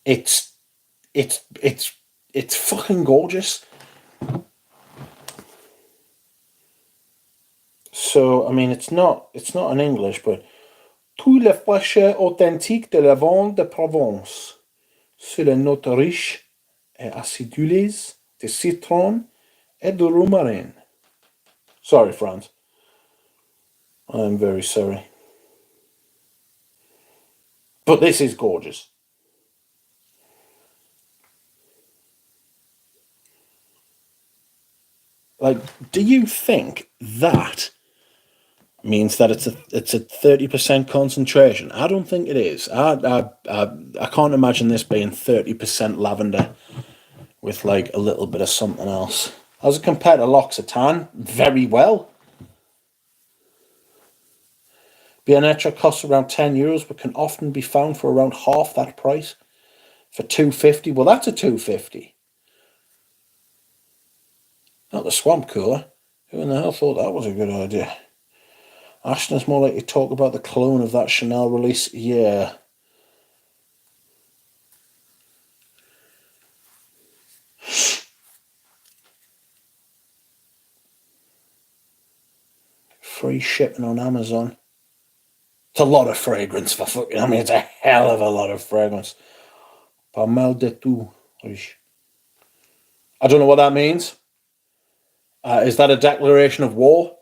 It's fucking gorgeous. So, I mean, it's not in English, but toute la fraîcheur authentique de lavande de Provence, sur les notes riches et acidulées de citron et de romarin. Sorry, France. I'm very sorry. But this is gorgeous. Like, do you think that means that it's a 30% concentration. I don't think it is. I can't imagine this being 30% lavender with like a little bit of something else. As it compared to L'Occitane, very well. Bianettra costs around €10, but can often be found for around half that price. For $2.50. Well, that's a $2.50. Not the swamp cooler. Who in the hell thought that was a good idea? Ashton's more likely to talk about the clone of that Chanel release. Yeah. Free shipping on Amazon. It's a lot of fragrance for fucking... I mean, it's a hell of a lot of fragrance. Pas mal de tout. I don't know what that means. Is that a declaration of war?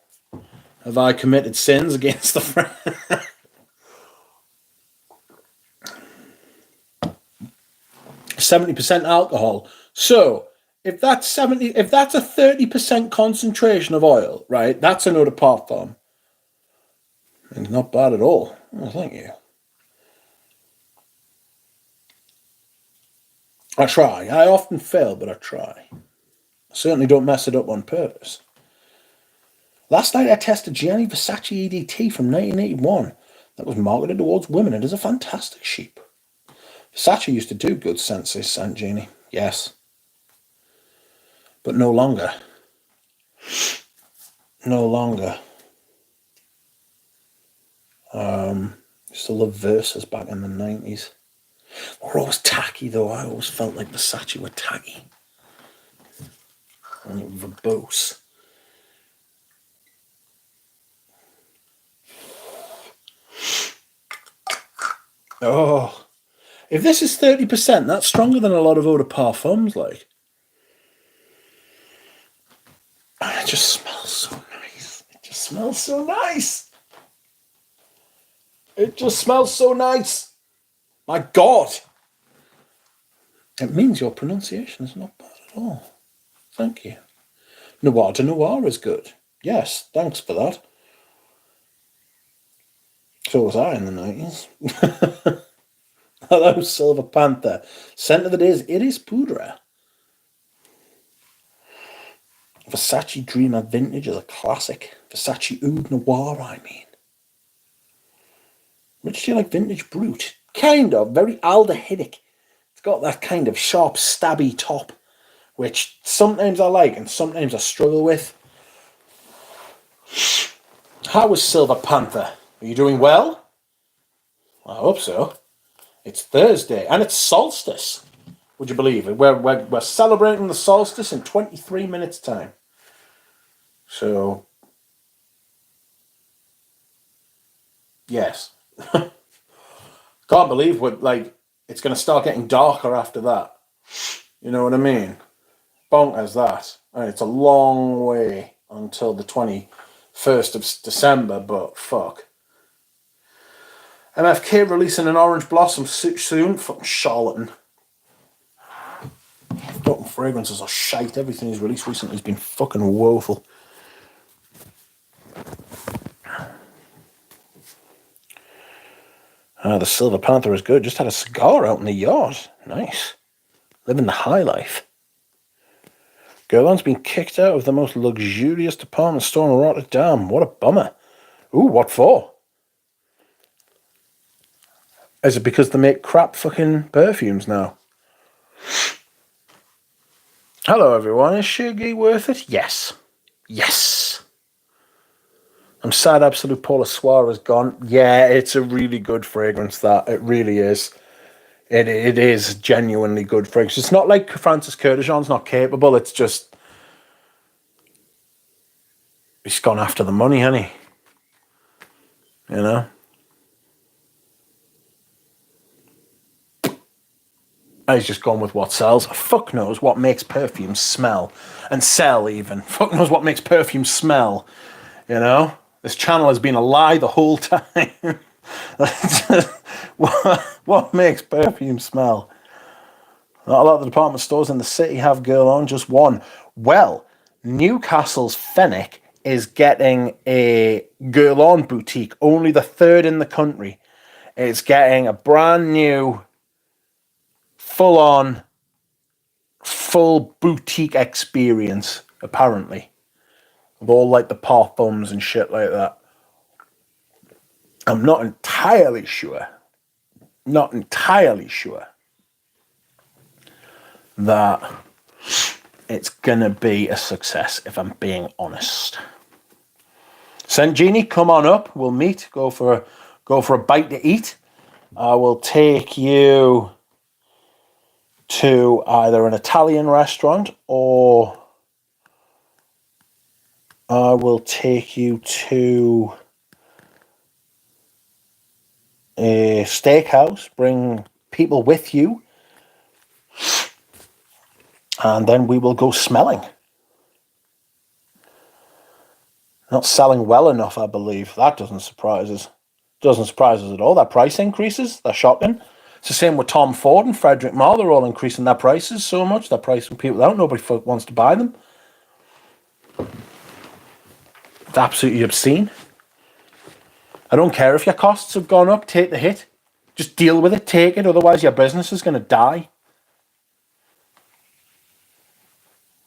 Have I committed sins against the friend? 70% alcohol. So if that's 30% concentration of oil, right? That's an eau de parfum. And not bad at all. Oh, thank you. I try. I often fail, but I try. I certainly don't mess it up on purpose. Last night I tested Gianni Versace EDT from 1981 that was marketed towards women. It is a fantastic sheep. Versace used to do good senses, Santini. Yes. But no longer. No longer. Used to love Versus back in the 90s. They were always tacky though. I always felt like Versace were tacky. And verbose. Oh, if this is 30%, that's stronger than a lot of eau de parfums, like. It just smells so nice. It just smells so nice. It just smells so nice. My God. It means your pronunciation is not bad at all. Thank you. Noir de Noir is good. Yes, thanks for that. So was I in the 90s. Hello, Silver Panther. Scent of the day is Iris Pudra. Versace Dreamer Vintage is a classic. Versace Oud Noir, I mean. Which do you like, Vintage Brute? Kind of, very aldehydic. It's got that kind of sharp, stabby top, which sometimes I like and sometimes I struggle with. How is Silver Panther? Are you doing well? I hope so. It's Thursday and it's solstice. Would you believe it? We're celebrating the solstice in 23 minutes' time. So, yes. Can't believe it's going to start getting darker after that. You know what I mean? Bonkers that. And it's a long way until the 21st of December, but fuck. MFK releasing an Orange Blossom soon. Fucking charlatan. Fucking fragrances are shite. Everything he's released recently has been fucking woeful. The Silver Panther is good. Just had a cigar out in the yard. Nice. Living the high life. Guerlain's been kicked out of the most luxurious department store in Rotterdam. What a bummer. Ooh, what for? Is it because they make crap fucking perfumes now? Hello, everyone. Is Shirgi worth it? Yes. Yes. I'm sad Absolute Polar Soir is gone. Yeah, it's a really good fragrance, that. It really is. It is genuinely good fragrance. It's not like Francis Kurkdjian's not capable. It's just... he's gone after the money, hasn't he? You know? He's just gone with what sells. Fuck knows what makes perfumes smell. And sell, even. Fuck knows what makes perfumes smell. You know? This channel has been a lie the whole time. What makes perfume smell? Not a lot of the department stores in the city have Guerlain, just one. Well, Newcastle's Fennec is getting a Girl On boutique, only the third in the country. It's getting a brand new, full boutique experience, apparently. With all like the parfums and shit like that. I'm not entirely sure that it's gonna be a success, if I'm being honest. St. Jeannie, come on up. We'll meet. Go for a bite to eat. I will take you to either an Italian restaurant or I will take you to a steakhouse. Bring people with you. And then we will go smelling. Not selling well enough, I believe. That doesn't surprise us. Doesn't surprise us at all. That price increases. They're shocking. It's the same with Tom Ford and Frederick Maher. They're all increasing their prices so much. They're pricing people out. Nobody wants to buy them. It's absolutely obscene. I don't care if your costs have gone up. Take the hit. Just deal with it. Take it. Otherwise, your business is going to die.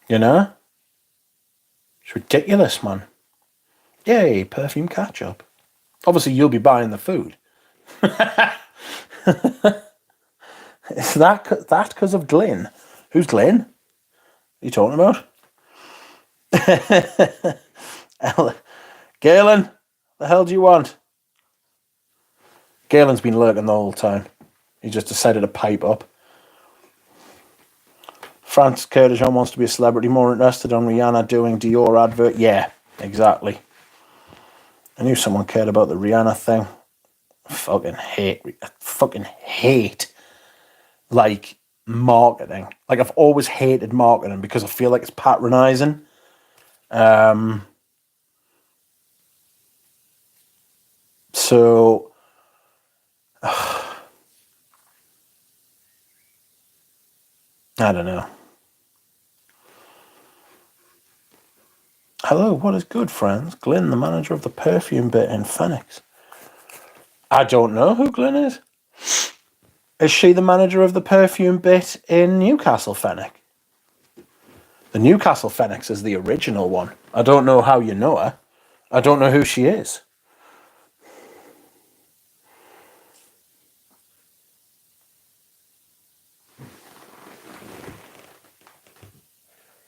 You know? It's ridiculous, man. Yay, perfume catch-up. Obviously, you'll be buying the food. Is that because of Glyn? Who's Glyn? What are you talking about? Galen, the hell do you want? Galen's been lurking the whole time. He just decided to pipe up. Francis Kurdijan wants to be a celebrity, more interested on Rihanna doing Dior advert. Yeah, exactly. I knew someone cared about the Rihanna thing. I fucking hate like marketing. Like, I've always hated marketing because I feel like it's patronizing. So I don't know. Hello, what is good, friends? Glyn, the manager of the perfume bit in Phoenix. I don't know who Glyn is. Is she the manager of the perfume bit in Newcastle Fenwick? The Newcastle Fenwick is the original one. I don't know how you know her. I don't know who she is.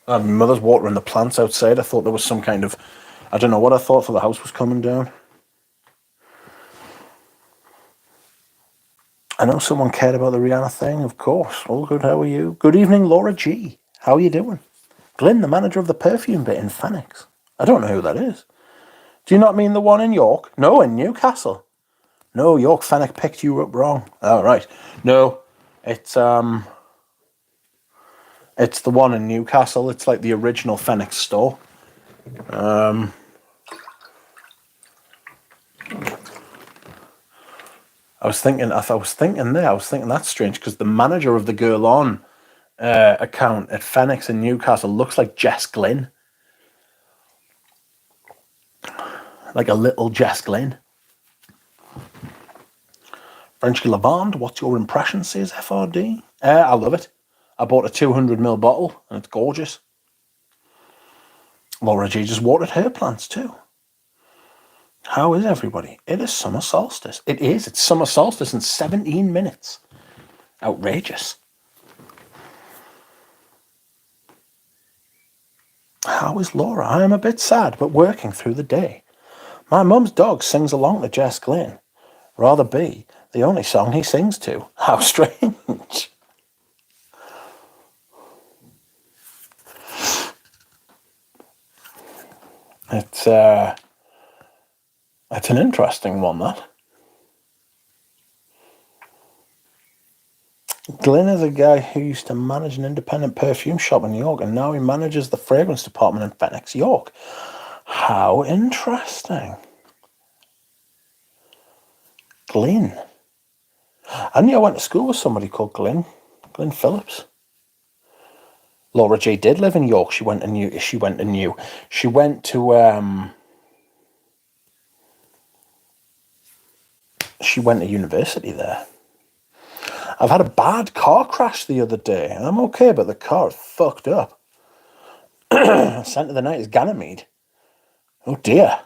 My mother's watering the plants outside. I thought there was some kind of... I don't know what I thought for the house was coming down. I know someone cared about the Rihanna thing, of course. All good, how are you? Good evening, Laura G. How are you doing? Glyn, the manager of the perfume bit in Phoenix. I don't know who that is. Do you not mean the one in York? No, in Newcastle. No, York Fenwick picked you up wrong. Oh, right. No, it's the one in Newcastle. It's like the original Fenwick store. I was thinking that's strange because the manager of the Girl On account at Fenwick in Newcastle looks like Jess Glynn. Like a little Jess Glynn. French Lavande, what's your impression, says FRD? I love it. I bought a 200ml bottle and it's gorgeous. Laura G just watered her plants too. How is everybody? It is summer solstice. It is. It's summer solstice in 17 minutes. Outrageous. How is Laura? I am a bit sad, but working through the day. My mum's dog sings along to Jess Glynn. Rather be the only song he sings to. How strange. It's an interesting one, that. Glynn is a guy who used to manage an independent perfume shop in New York, and now he manages the fragrance department in Phoenix, York. How interesting. Glynn. I knew I went to school with somebody called Glynn Phillips. Laura G did live in York. She went to university there. I've had a bad car crash the other day. I'm okay, but the car is fucked up. Scent of the night is Ganymede. Oh dear.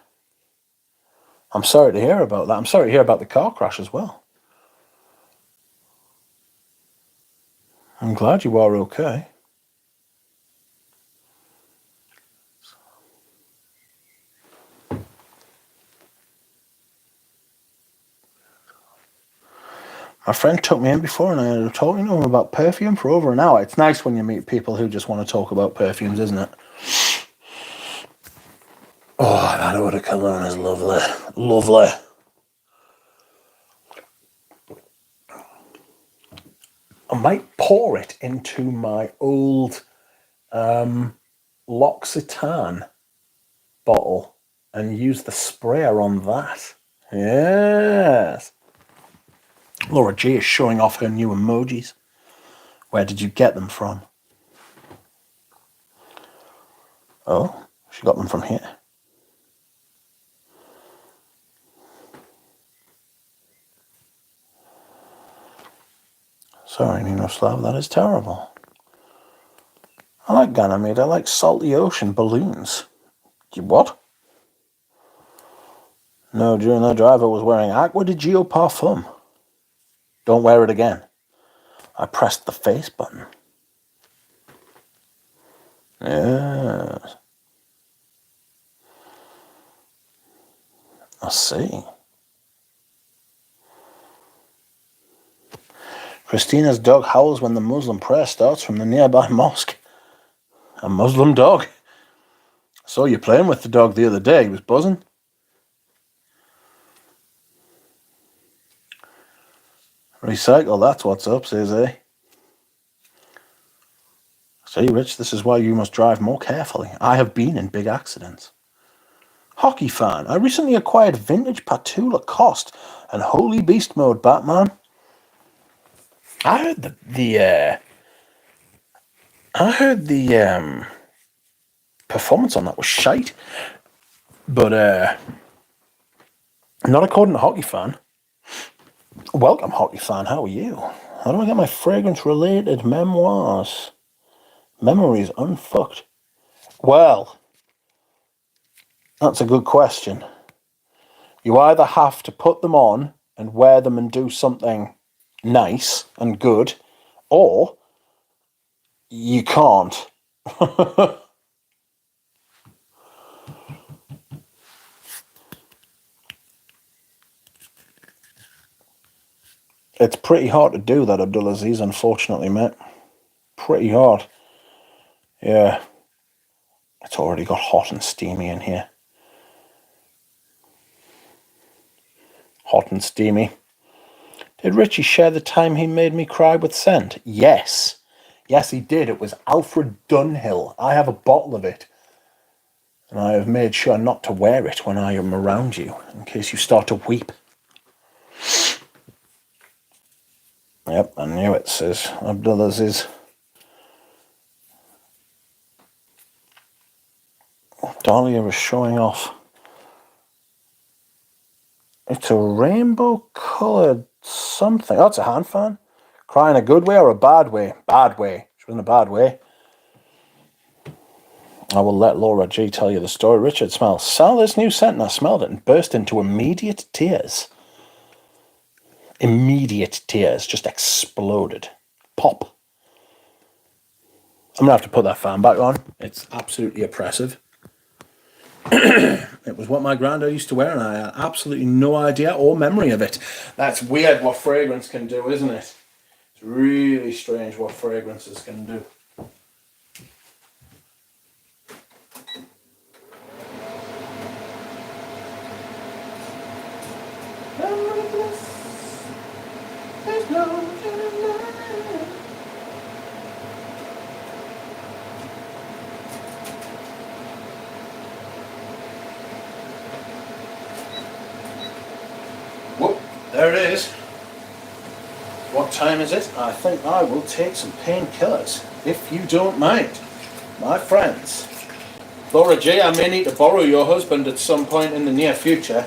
I'm sorry to hear about that. I'm sorry to hear about the car crash as well. I'm glad you are okay. My friend took me in before and I ended up talking to him about perfume for over an hour. It's nice when you meet people who just want to talk about perfumes, isn't it? Oh, that eau de cologne is lovely. Lovely. I might pour it into my old L'Occitane bottle and use the sprayer on that. Yes. Laura G is showing off her new emojis. Where did you get them from? Oh, she got them from here. Sorry, Nino Slav, that is terrible. I like Ganymede. I like salty ocean balloons. You what? No, during that drive I was wearing Aqua di Gio Parfum. Don't wear it again. I pressed the face button. Yes. I see. Christina's dog howls when the Muslim prayer starts from the nearby mosque. A Muslim dog? I saw you playing with the dog the other day. He was buzzing. Recycle, that's what's up, says he. See, Rich, this is why you must drive more carefully. I have been in big accidents. Hockey fan. I recently acquired vintage Patou Lacoste and Holy Beast mode, Batman. I heard the performance on that was shite, but not according to Hockey fan. Welcome, Hockey fan. How are you? How do I get my fragrance-related memories unfucked? Well, that's a good question. You either have to put them on and wear them and do something nice and good, or you can't. It's pretty hard to do that, Abdulaziz, unfortunately, mate. Pretty hard. Yeah. It's already got hot and steamy in here. Hot and steamy. Did Richie share the time he made me cry with scent? Yes. Yes, he did. It was Alfred Dunhill. I have a bottle of it. And I have made sure not to wear it when I am around you, in case you start to weep. Yep, I knew it, says Abdulaziz. Dahlia was showing off. It's a rainbow-coloured something. Oh, it's a hand fan. Cry in a good way or a bad way? Bad way. She was in a bad way. I will let Laura G tell you the story. Richard smells. Sell this new scent, and I smelled it and burst into immediate tears. Immediate tears. Just exploded. Pop. I'm going to have to put that fan back on. It's absolutely oppressive. It was what my granddad used to wear, and I had absolutely no idea or memory of it. That's weird what fragrance can do, isn't it? It's really strange what fragrances can do. Whoop, there it is. What time is it? I think I will take some painkillers. if you don't mind, my friends. Laura J, I may need to borrow your husband at some point in the near future.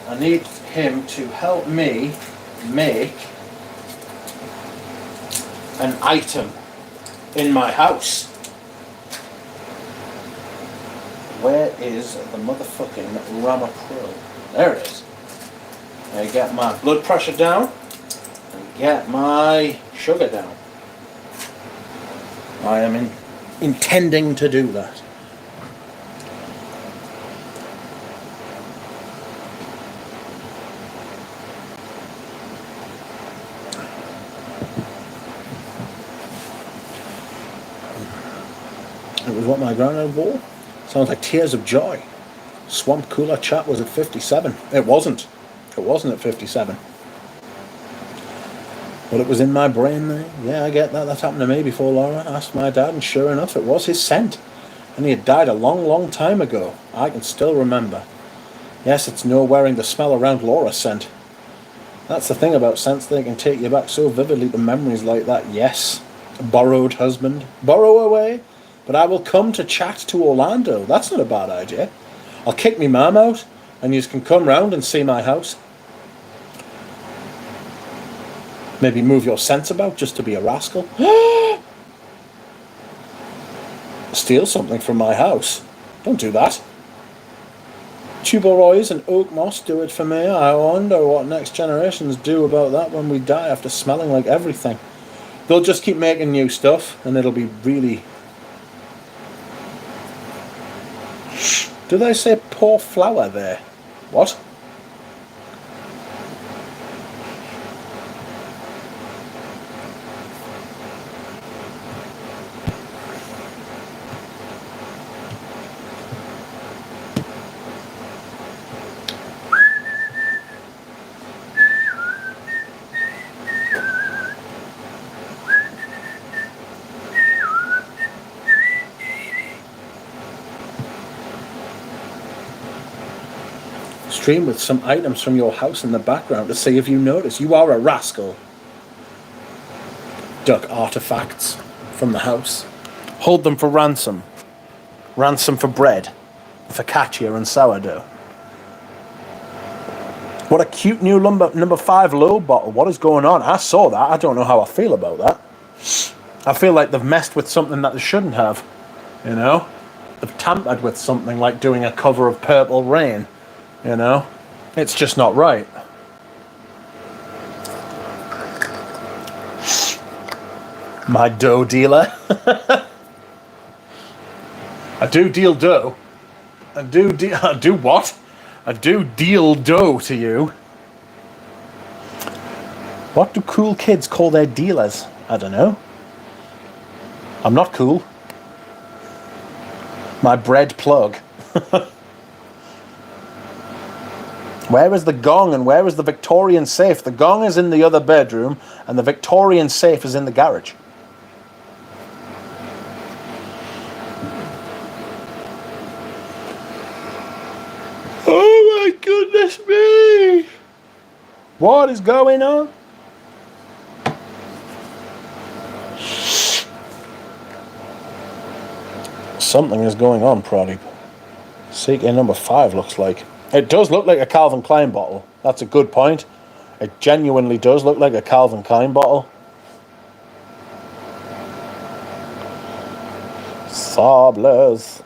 I need him to help me make an item in my house. Where is the motherfucking Rama Pro? There it is. I get my blood pressure down and get my sugar down. I am intending to do that. It was what my granddad wore. Sounds like tears of joy. Swamp Cooler chat was at 57. It wasn't. It wasn't at 57. But it was in my brain there. Yeah, I get that. That happened to me before Laura asked my dad, and sure enough, it was his scent. And he had died a long, long time ago. I can still remember. Yes, it's no wearing the smell around Laura's scent. That's the thing about scents, they can take you back so vividly to memories like that. Yes, borrowed husband. Borrow away. But I will come to chat to Orlando. That's not a bad idea. I'll kick me mum out, and you can come round and see my house. Maybe move your scents about just to be a rascal. Steal something from my house. Don't do that. Tuberoys and oak moss do it for me. I wonder what next generations do about that when we die after smelling like everything. They'll just keep making new stuff, and it'll be really... Do they say poor flower there? What? Stream with some items from your house in the background to see if you notice. You are a rascal. Duck artifacts from the house. Hold them for ransom. Ransom for bread. Focaccia and sourdough. What a cute new number 5 low bottle. What is going on? I saw that. I don't know how I feel about that. I feel like they've messed with something that they shouldn't have. You know? They've tampered with something like doing a cover of Purple Rain. You know, it's just not right. My dough dealer. I do deal dough. I do what? I do deal dough to you. What do cool kids call their dealers? I don't know. I'm not cool. My bread plug. Where is the gong and where is the Victorian safe? The gong is in the other bedroom and the Victorian safe is in the garage. Oh my goodness me! What is going on? Something is going on, Proddy. CK number 5 looks like. It does look like a Calvin Klein bottle. That's a good point. It genuinely does look like a Calvin Klein bottle. Sablers.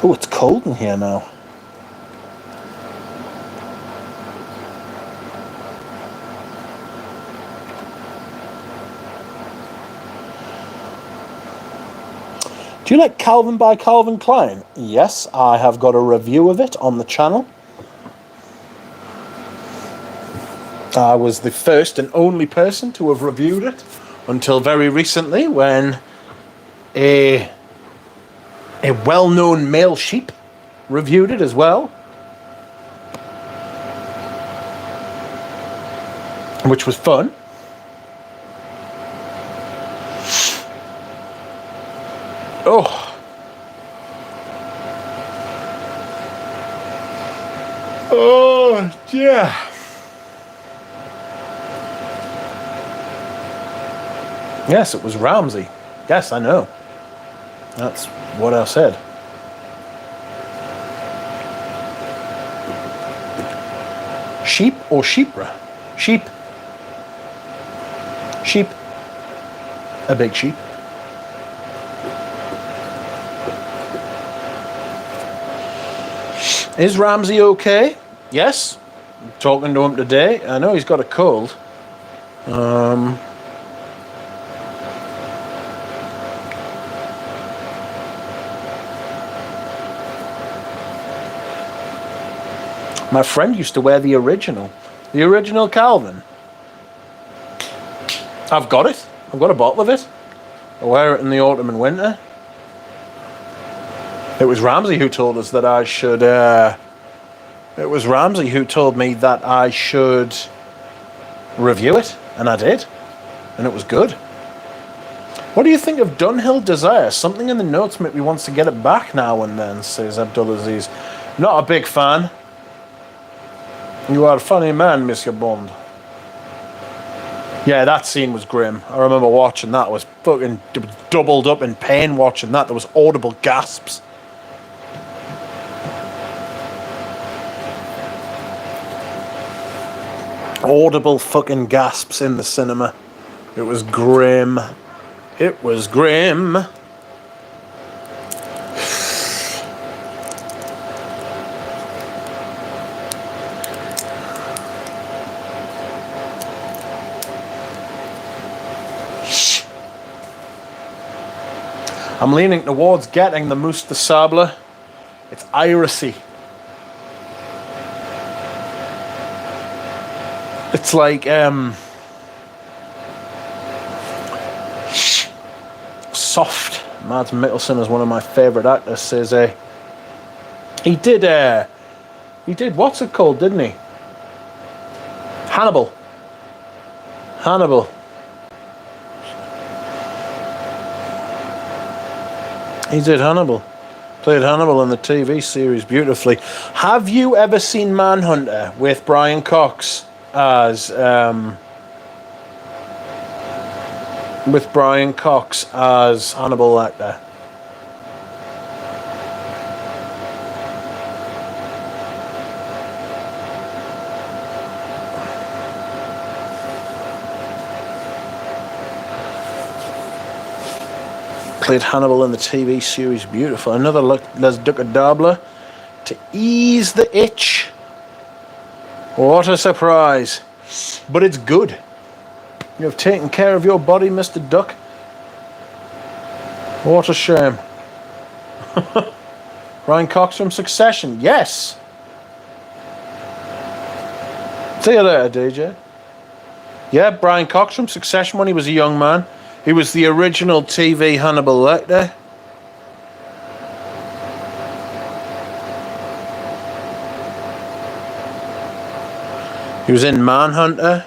Oh, it's cold in here now. Do you like Calvin by Calvin Klein? Yes, I have got a review of it on the channel. I was the first and only person to have reviewed it until very recently when a well-known male sheep reviewed it as well. Which was fun. Oh. Oh, yeah. Yes, it was Ramsay. Yes, I know. That's what I said. Sheep or sheepra? Sheep. Sheep. A big sheep. Is Ramsay okay? Yes. I'm talking to him today. I know he's got a cold. My friend used to wear the original Calvin. I've got it. I've got a bottle of it. I wear it in the autumn and winter. It was Ramsay who told us that I should. It was Ramsay who told me that I should review it, and I did, and it was good. What do you think of Dunhill Desire? Something in the notes maybe wants to get it back now and then, says Abdulaziz. Not a big fan. You are a funny man, Monsieur Bond. Yeah, that scene was grim. I remember watching that. I was fucking doubled up in pain watching that. There was audible gasps. Audible fucking gasps in the cinema. It was grim. It was grim. I'm leaning towards getting the Mousse de Sable. It's irisy. It's like soft. Mads Mikkelsen is one of my favourite actors. Says he did what's it called, didn't he? Hannibal. He did Hannibal. Played Hannibal in the TV series beautifully. Have you ever seen Manhunter with Brian Cox as Hannibal Lecter? Played Hannibal in the TV series beautiful. Another look, Les Ducadable to ease the itch. What a surprise. But it's good. You have taken care of your body, Mr. Duck. What a shame. Brian Cox from Succession. Yes. See you later, DJ. Yeah, Brian Cox from Succession when he was a young man. He was the original TV Hannibal Lecter. He was in Manhunter.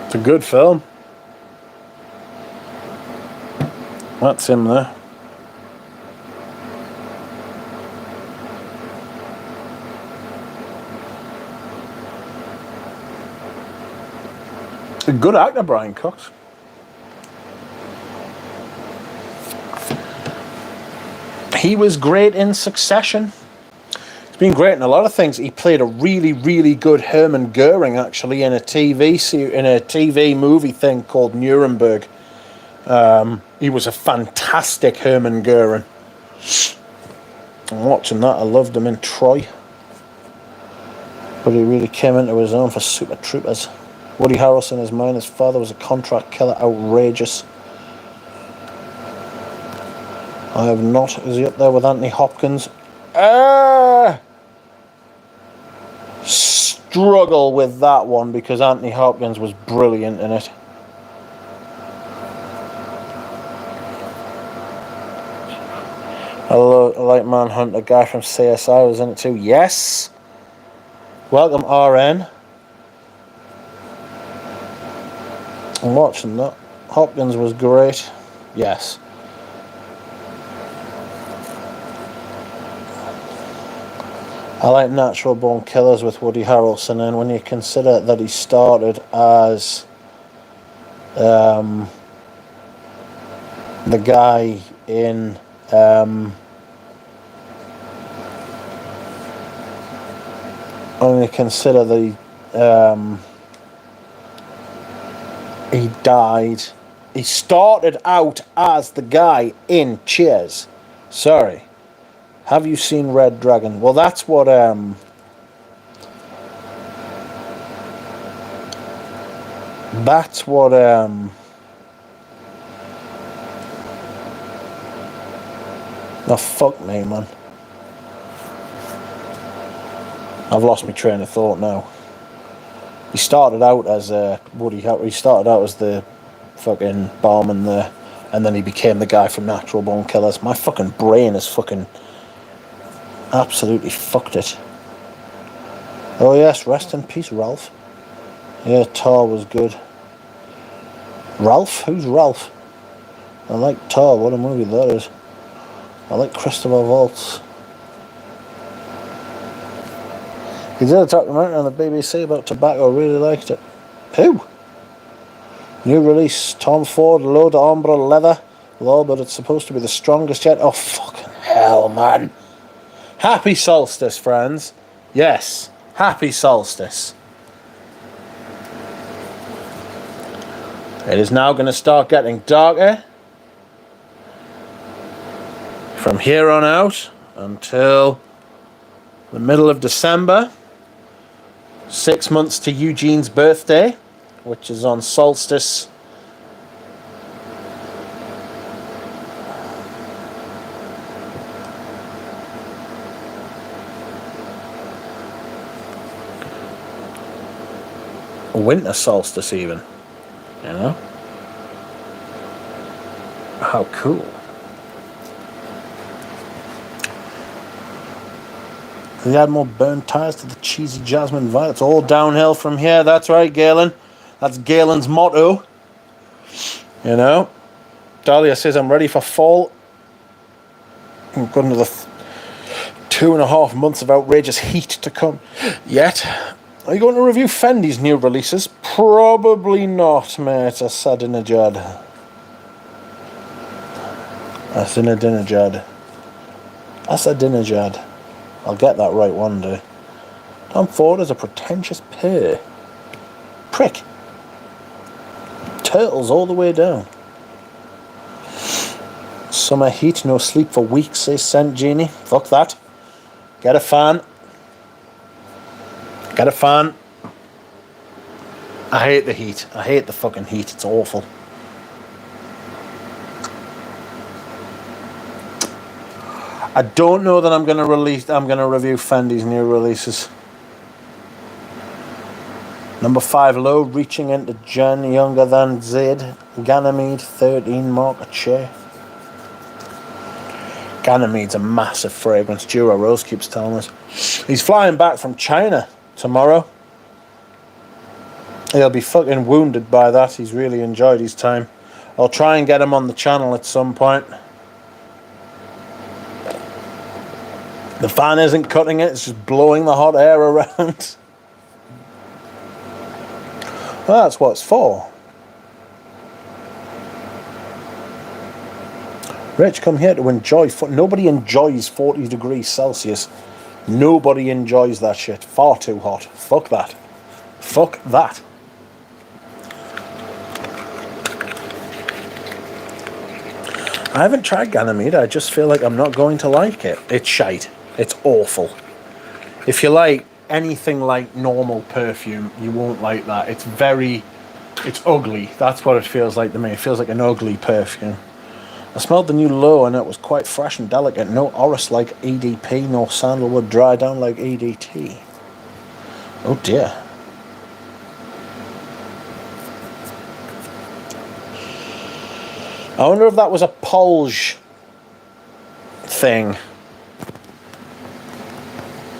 It's a good film. That's him there. A good actor, Brian Cox. He was great in Succession. He's been great in a lot of things. He played a really, really good Hermann Goering, actually, in a TV movie thing called Nuremberg. He was a fantastic Hermann Goering. I'm watching that. I loved him in Troy. But he really came into his own for Super Troopers. Woody Harrelson is mine. His father was a contract killer. Outrageous. I have not. Is he up there with Anthony Hopkins? Struggle with that one because Anthony Hopkins was brilliant in it. I like Manhunt. A guy from CSI was in it too. Yes. Welcome, RN. I'm watching that. Hopkins was great. Yes. I like Natural Born Killers with Woody Harrelson, and when you consider that he started as the guy in when you consider that he died. He started out as the guy in Cheers. Sorry. Have you seen Red Dragon? Well, that's what oh, fuck me, man. I've lost my train of thought now. He started out as he started out as the fucking barman there, and then he became the guy from Natural Born Killers. My fucking brain is fucking absolutely fucked it. Oh yes, rest in peace, Ralph. Yeah, Tar was good. Ralph? Who's Ralph? I like Tar, what a movie that is. I like Christopher Waltz. He did a documentary on the BBC about tobacco, really liked it. Who? New release, Tom Ford, low to ombre leather. Low, but it's supposed to be the strongest yet. Oh, fucking hell, man. Happy solstice, friends. Yes, happy solstice. It is now going to start getting darker from here on out until the middle of December. 6 months to Eugene's birthday, which is on solstice. Winter solstice even, you know? How cool. They add more burnt tires to the cheesy jasmine vibe. It's all downhill from here. That's right, Galen. That's Galen's motto. You know? Dahlia says, I'm ready for fall. We've got another 2.5 months of outrageous heat to come. Yet. Are you going to review Fendi's new releases? Probably not, mate. Ahmadinejad. I'll get that right one day. Tom Ford is a pretentious prick. Turtles all the way down. Summer heat, no sleep for weeks, says Scent Genie. Fuck that. Get a fan. I hate the heat. I hate the fucking heat. It's awful. I don't know that I'm going to review Fendi's new releases. Number 5 low, reaching into Jen, younger than Zed. Ganymede 13 marker chair. Ganymede's a massive fragrance. Dura Rose keeps telling us. He's flying back from China tomorrow. He'll be fucking wounded by that. He's really enjoyed his time. I'll try and get him on the channel at some point. The fan isn't cutting it, it's just blowing the hot air around. Well, that's what it's for. Rich, come here to enjoy. Nobody enjoys 40 degrees Celsius. Nobody enjoys that shit. Far too hot. Fuck that. Fuck that. I haven't tried Ganymede. I just feel like I'm not going to like it. It's shite. It's awful. If you like anything like normal perfume, you won't like that. It's ugly. That's what it feels like to me. It feels like an ugly perfume. I smelled the new Low and it was quite fresh and delicate. No orris like EDP, nor sandalwood dry down like EDT. Oh dear. I wonder if that was a Polge thing.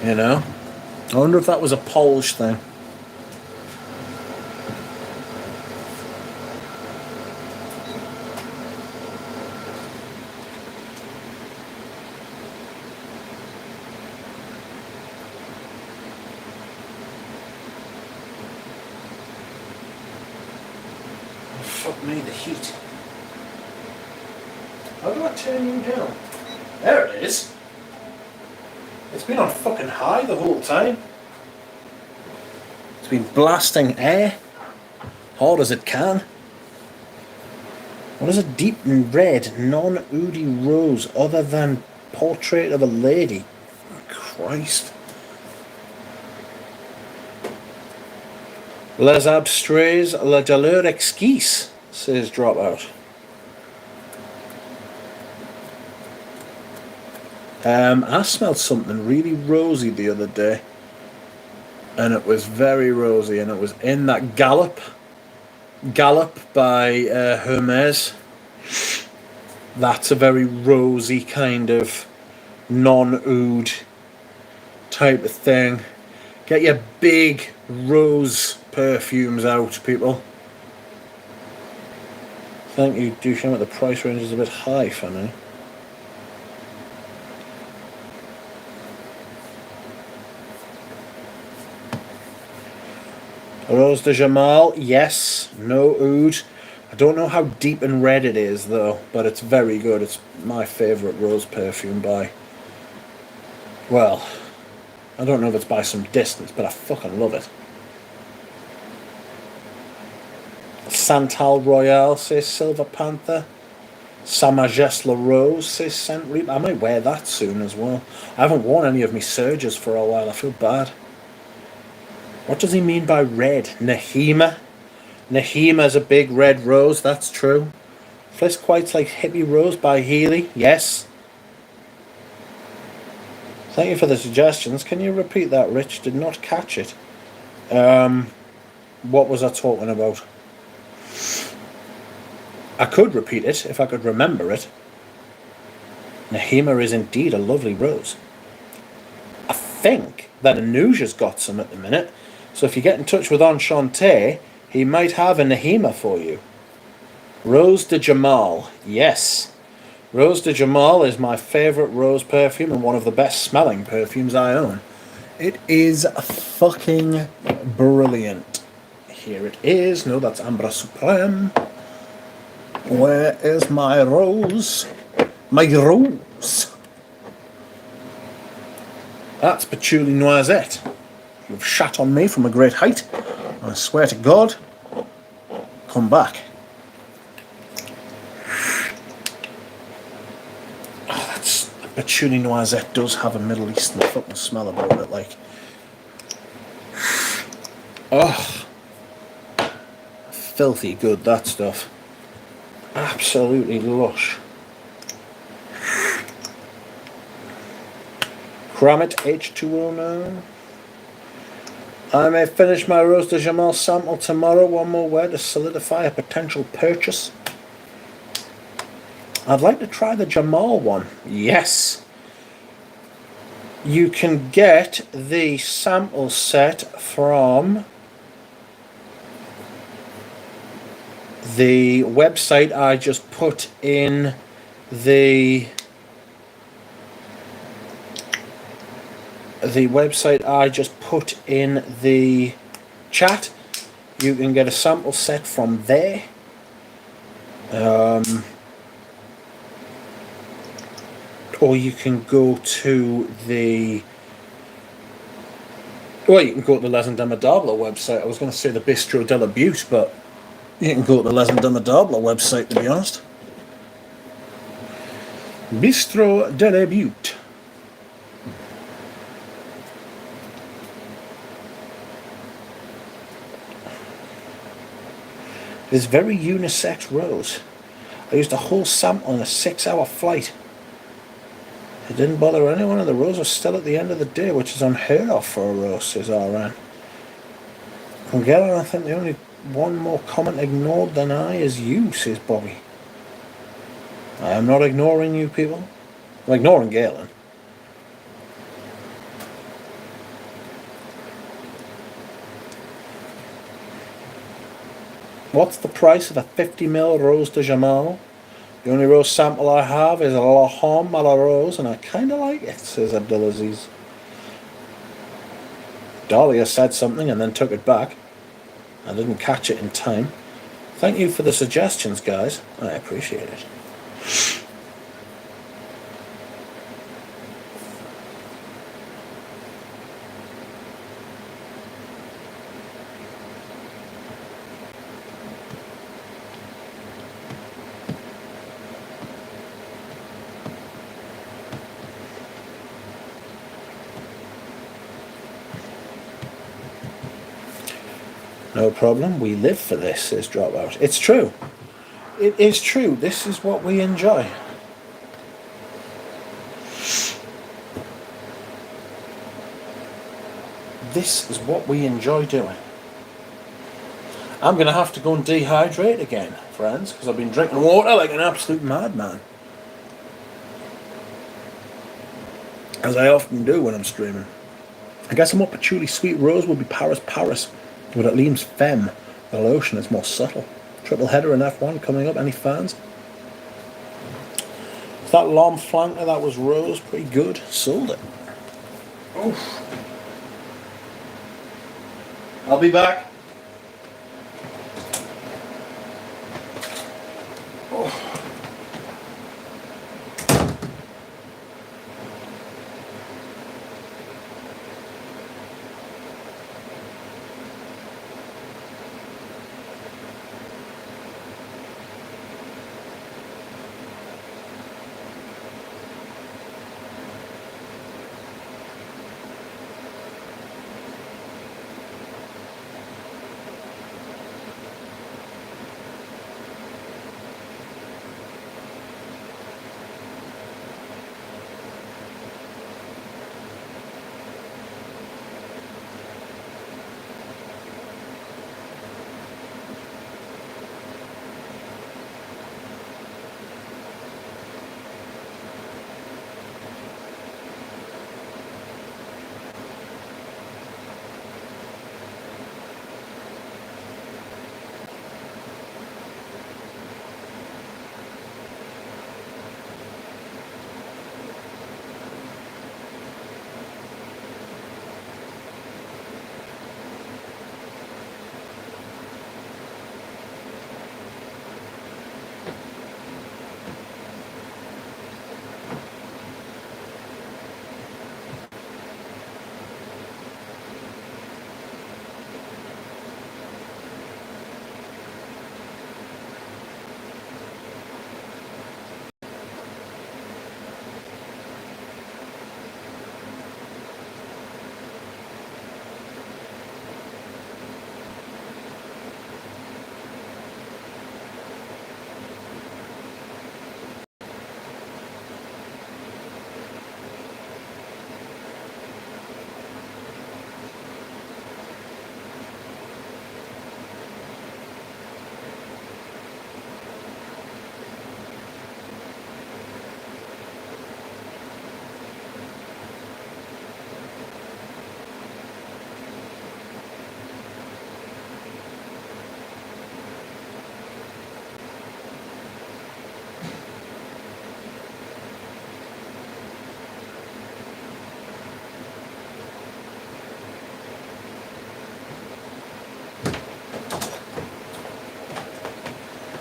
You know? I wonder if that was a Polge thing. me the heat. How do I turn you down? There it is. It's been on fucking high the whole time. It's been blasting air hard as it can. What is a deep and red, non-oody rose other than portrait of a lady? Oh, Christ. Les abstraits la douleur exquise, says Dropout. I smelled something really rosy the other day. And it was very rosy, and it was in that Gallop by Hermes. That's a very rosy kind of non-oud type of thing. Get your big rose perfumes out, people. Thank you, Duchamp, but the price range is a bit high for me. Rose de Jamal, yes, no oud. I don't know how deep and red it is though, but it's very good. It's my favourite rose perfume by, well, I don't know if it's by some distance, but I fucking love it. Santal Royale, says Silver Panther. Sa Majeste La Rose, says Saint Reap. I might wear that soon as well. I haven't worn any of my Surges for a while, I feel bad. What does he mean by red? Nahima? Nahima is a big red rose, that's true. Fliss Quite's like Hippie Rose by Healy, yes. Thank you for the suggestions. Can you repeat that, Rich? Did not catch it. What was I talking about? I could repeat it if I could remember it. Nahima is indeed a lovely rose. I think that Anuja's got some at the minute. So if you get in touch with Enchante, he might have a Nahima for you. Rose de Jamal. Yes. Rose de Jamal is my favourite rose perfume and one of the best smelling perfumes I own. It is fucking brilliant. Here it is. No, that's Ambra Supreme. Where is my rose? My rose. That's Patchouli Noisette. You've shot on me from a great height. I swear to God, come back. Oh, that's Patchouli Noisette does have a Middle Eastern fucking smell about it, like. Oh, filthy good, that stuff. Absolutely lush. Kramit H209. I may finish my Rose de Jamal sample tomorrow. One more way to solidify a potential purchase. I'd like to try the Jamal one. Yes. You can get the sample set from the website I just put in the chat. You can get a sample set from there. Or you can go to the you can go to the Les Indomptables website. I was going to say the Bistro de la Butte, but you can go to the Les Indomptables website, to be honest. Bistro de la Butte. This very unisex rose. I used a whole sample on a 6-hour flight. It didn't bother anyone, and the rose was still at the end of the day, which is unheard of for a rose, says RN. From Galen, I think the only one more comment ignored than I is you, says Bobby. I am not ignoring you people. I'm ignoring Galen. What's the price of a 50ml Rose de Jamal? The only rose sample I have is a La Homme à la Rose, and I kind of like it, says Abdulaziz. Dahlia said something and then took it back. I didn't catch it in time. Thank you for the suggestions, guys. I appreciate it. No problem. We live for this, says Dropout. It's true. It is true. This is what we enjoy. This is what we enjoy doing. I'm going to have to go and dehydrate again, friends, because I've been drinking water like an absolute madman. As I often do when I'm streaming. I guess a more patchouli sweet rose would be Paris Paris, but it leaves Femme. The lotion is more subtle. Triple header in F1 coming up. Any fans? That long flanker, that was rose, pretty good. Sold it. Oof. I'll be back. Oh.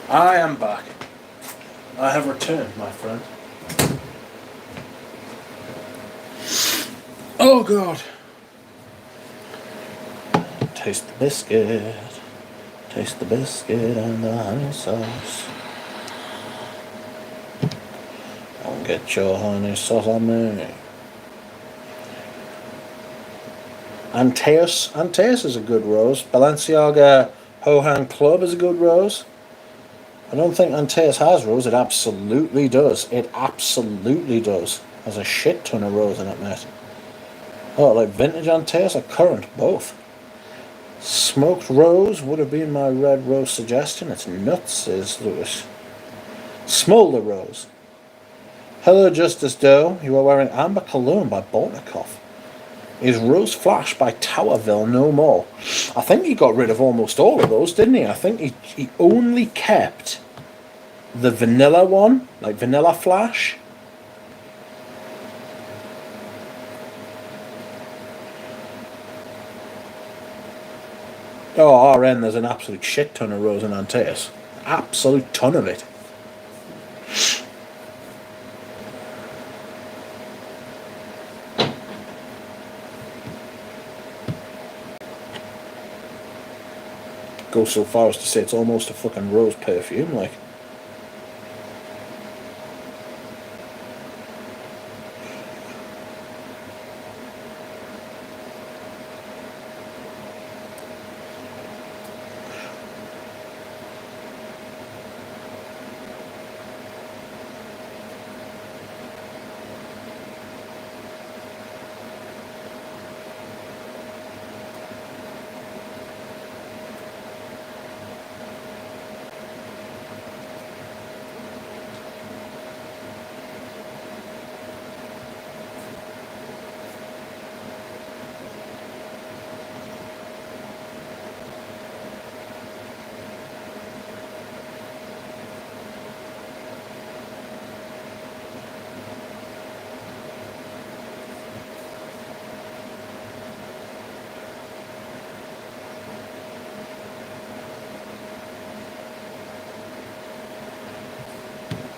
I am back. I have returned, my friend. Oh God. Taste the biscuit. Taste the biscuit and the honey sauce. Don't get your honey sauce on me. Antaeus is a good rose. Balenciaga Hohan Club is a good rose. I don't think Antaeus has rose. It absolutely does. It absolutely does. There's a shit ton of rose in it, mate. Oh, like vintage Antaeus or current? Both. Smoked rose would have been my red rose suggestion. It's nuts, says Lewis. Smolder rose. Hello, Justice Doe. You are wearing Amber Cologne by Boltnikov. Is Rose Flash by Towerville no more? I think he got rid of almost all of those, didn't he? I think he only kept the vanilla one, like Vanilla Flash. Oh, RN, there's an absolute shit ton of rose in Antaeus. Absolute ton of it. Go so far as to say it's almost a fucking rose perfume, like.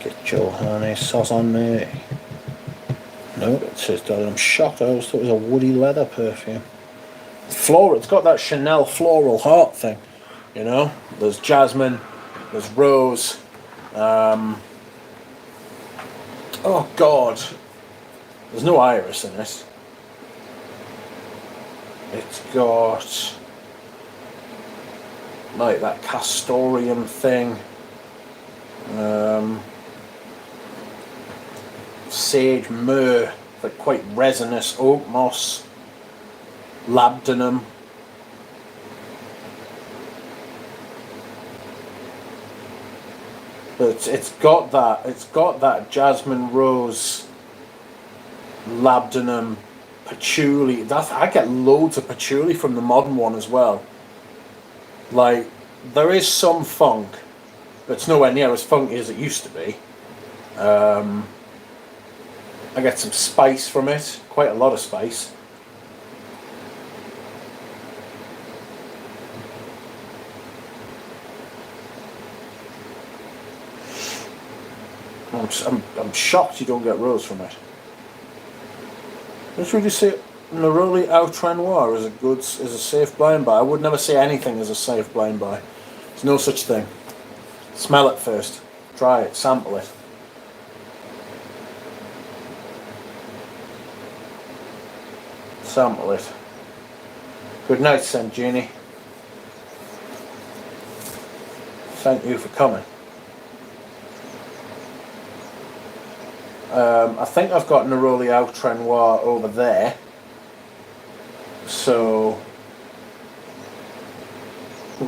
Get your honey sauce on me. No, it says that. I'm shocked. I always thought it was a woody leather perfume. Floral. It's got that Chanel floral heart thing. You know, there's jasmine, there's rose. Oh God, there's no iris in it. It's got like that castoreum thing. Sage, myrrh, like quite resinous, oak moss, labdanum. But it's got that jasmine, rose, labdanum, patchouli. I get loads of patchouli from the modern one as well. Like, there is some funk, but it's nowhere near as funky as it used to be. I get some spice from it, quite a lot of spice. I'm shocked you don't get rose from it. Let's really say Neroli Outre Noir is a safe blind buy. I would never say anything is a safe blind buy. There's no such thing. Smell it first. Try it. Sample it. Sample it. Good night, Saint Genie. Thank you for coming. I think I've got Neroli Outre Noir over there. So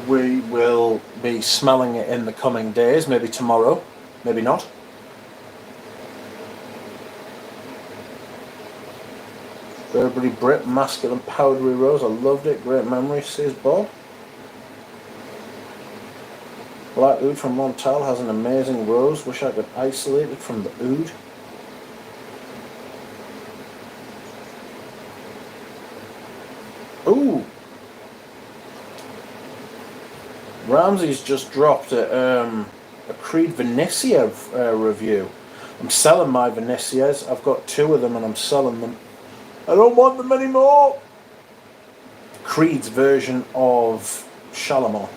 we will be smelling it in the coming days, maybe tomorrow, maybe not. Burberry Brit Masculine Powdery Rose, I loved it, great memory, says Bob. Black Oud from Montal has an amazing rose, wish I could isolate it from the oud. Ooh! Ramsey's just dropped a Creed Venetia review. I'm selling my Venetias. I've got 2 of them and I'm selling them. I don't want them anymore! Creed's version of Shalimar.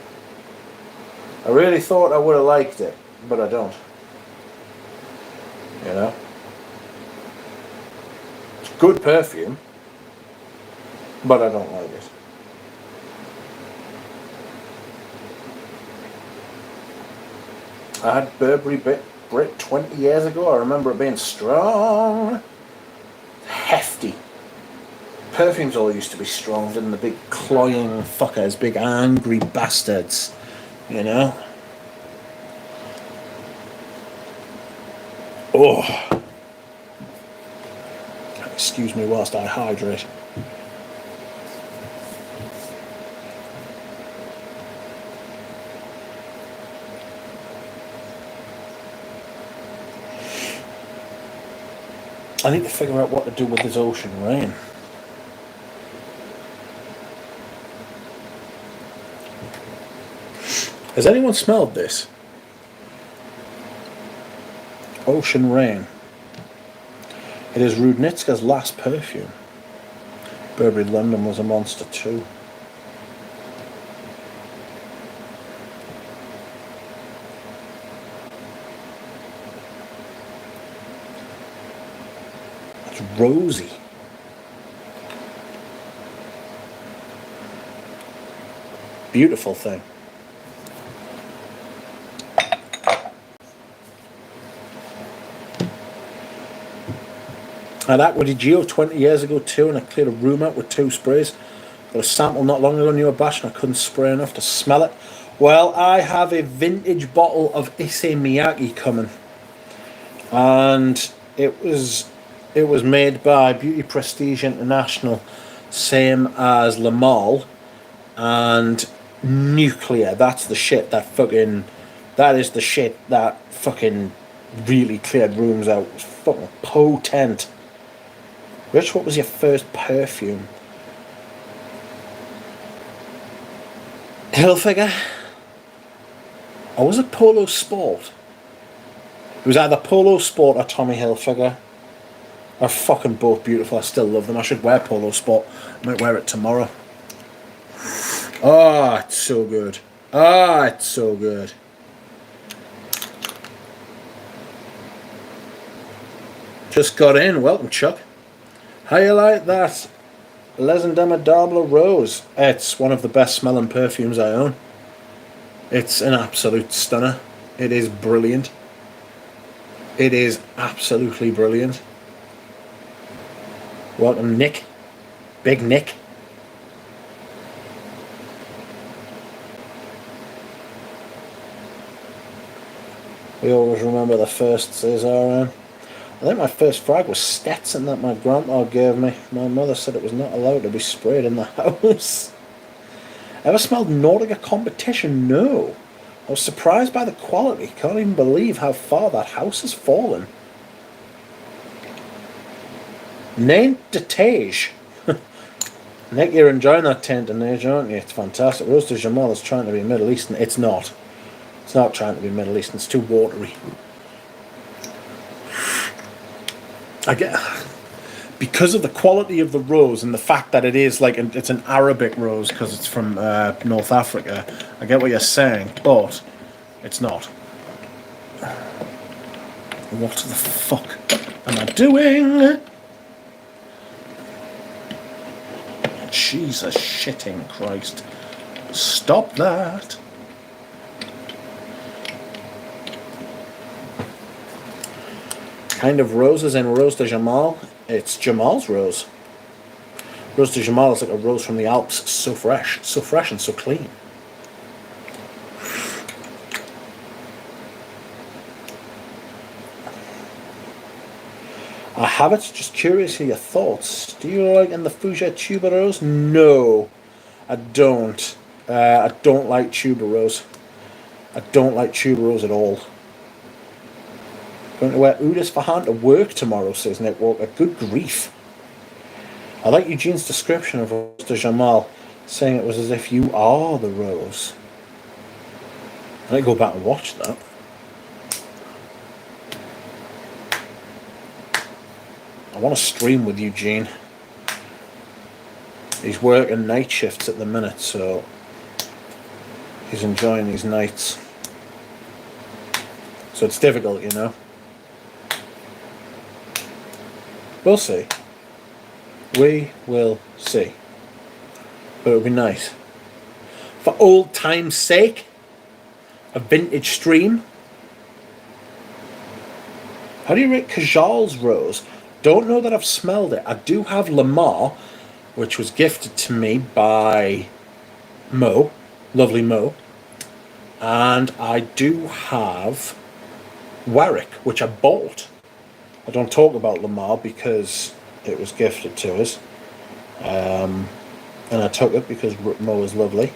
I really thought I would have liked it, but I don't. You know? It's good perfume, but I don't like it. I had Burberry Brit 20 years ago. I remember it being strong. Hefty. Perfumes all used to be strong, didn't they? Big cloying fuckers, big angry bastards. You know? Oh. Excuse me whilst I hydrate. I need to figure out what to do with this ocean rain. Has anyone smelled this? Ocean Rain. It is Rudnitska's last perfume. Burberry London was a monster too. It's rosy. Beautiful thing. I had Aqua di Gio 20 years ago too, and I cleared a room out with 2 sprays. Got a sample not long ago, new a batch, and I couldn't spray enough to smell it. Well, I have a vintage bottle of Issey Miyake coming, and it was made by Beauty Prestige International, same as Le Male, and Nuclear. That's the shit that is the shit that fucking really cleared rooms out. It was fucking potent. Rich, what was your first perfume? Hilfiger? Or was it Polo Sport? It was either Polo Sport or Tommy Hilfiger. They're fucking both beautiful. I still love them. I should wear Polo Sport. I might wear it tomorrow. Oh, it's so good. Oh, it's so good. Just got in. Welcome, Chuck. How you like that? Les Indomitable Rose. It's one of the best smelling perfumes I own. It's an absolute stunner. It is brilliant. It is absolutely brilliant. Welcome, Nick. Big Nick. We always remember the first Cesar. I think my first frag was Stetson that my grandma gave me. My mother said it was not allowed to be sprayed in the house. Ever smelled Nautica Competition? No. I was surprised by the quality. Can't even believe how far that house has fallen. Naint de Tage. Nick, you're enjoying that Taint de Tage, aren't you? It's fantastic. Rose de Jamal is trying to be Middle Eastern. It's not. It's not trying to be Middle Eastern. It's too watery. I get, because of the quality of the rose and the fact that it is like it's an Arabic rose because it's from North Africa. I get what you're saying, but it's not. What the fuck am I doing? Jesus shitting Christ! Stop that! Kind of roses in Rose de Jamal. It's Jamal's rose. Rose de Jamal is like a rose from the Alps. So fresh and so clean. I have it. Just curious of your thoughts. Do you like in the Fougère tuberose? No, I don't. I don't like tuberose. I don't like tuberose at all. Going to wear Udis Fahan to work tomorrow, says Nick Walker. Good grief. I like Eugene's description of Rose de Jamal, saying it was as if you are the rose. I might go back and watch that. I want to stream with Eugene. He's working night shifts at the minute, so he's enjoying these nights. So it's difficult, you know. We'll see. We will see. But it'll be nice. For old time's sake, a vintage stream. How do you rate Kajal's rose? Don't know that I've smelled it. I do have Lamar, which was gifted to me by Mo, lovely Mo. And I do have Warwick, which I bought. I don't talk about Lamar because it was gifted to us. And I took it because Mo is lovely.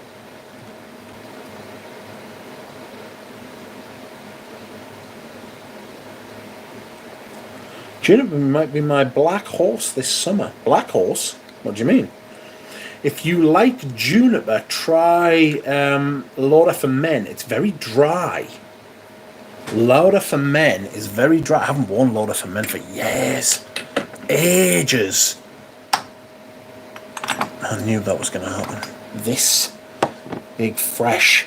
Juniper might be my black horse this summer. Black horse? What do you mean? If you like juniper, try Lauder for Men. It's very dry. Lauder for Men is very dry. I haven't worn Lauder for Men for years. Ages. I knew that was going to happen. This big, fresh,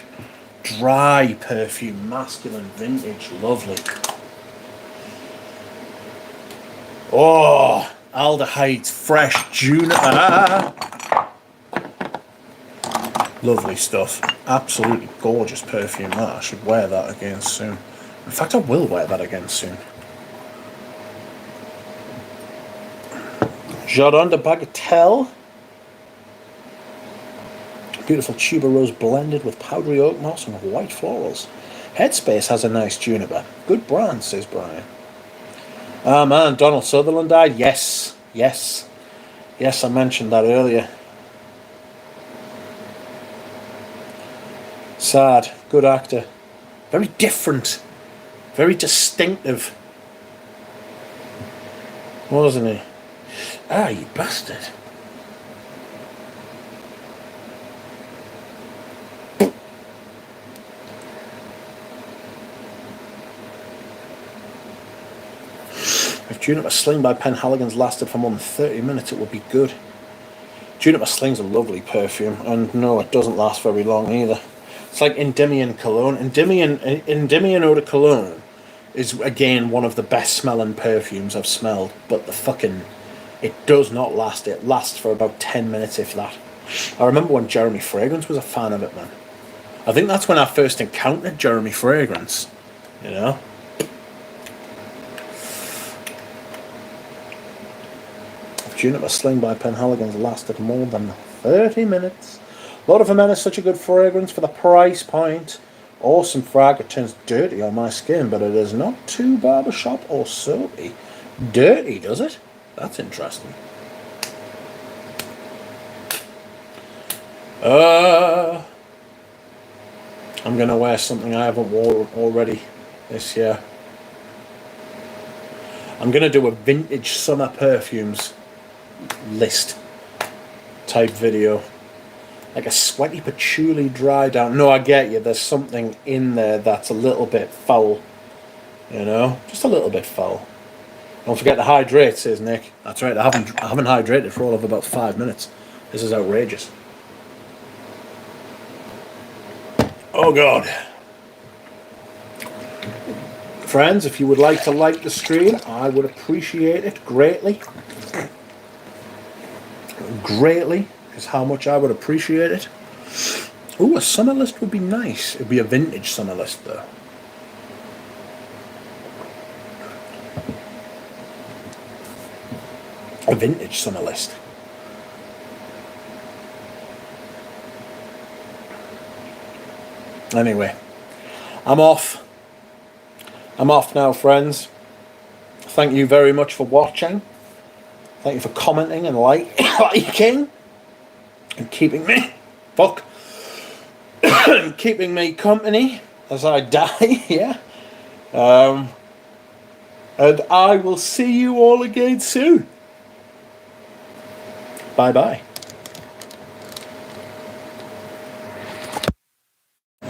dry perfume, masculine, vintage, lovely. Oh, aldehydes, fresh juniper. Lovely stuff. Absolutely gorgeous perfume. That I should wear that again soon. In fact, I will wear that again soon. Jardin de Bagatelle. Beautiful tuberose blended with powdery oak moss and white florals. Headspace has a nice juniper. Good brand, says Brian. Ah man, Donald Sutherland died? Yes. Yes. Yes, I mentioned that earlier. Sad. Good actor. Very different. Very distinctive. Wasn't he? Ah, you bastard. If Juniper Sling by Penhaligon's lasted for more than 30 minutes, it would be good. Juniper Sling's a lovely perfume, and no, it doesn't last very long either. It's like Endymion Cologne. Endymion Eau de Cologne is, again, one of the best smelling perfumes I've smelled, but it does not last. It lasts for about 10 minutes, if that. I remember when Jeremy Fragrance was a fan of it, man. I think that's when I first encountered Jeremy Fragrance, you know? Juniper Sling by Penhaligon's lasted more than 30 minutes. Lauder for Men is such a good fragrance for the price point. Awesome frag. It turns dirty on my skin, but it is not too barbershop or soapy. Dirty, does it? That's interesting. I'm going to wear something I haven't worn already this year. I'm going to do a vintage summer perfumes list type video, like a sweaty patchouli dry down. No, I get you, there's something in there that's a little bit foul, you know, just a little bit foul. Don't forget to hydrate, says Nick. That's right, I haven't hydrated for all of about 5 minutes. This is outrageous. Oh god. Friends, if you would like to like the stream, I would appreciate it greatly. Greatly is how much I would appreciate it. Ooh, a summer list would be nice. It'd be a vintage summer list though. A vintage summer list. Anyway, I'm off. I'm off now, friends. Thank you very much for watching. Thank you for commenting and liking and keeping me keeping me company as I die. Yeah. And I will see you all again soon. Bye bye.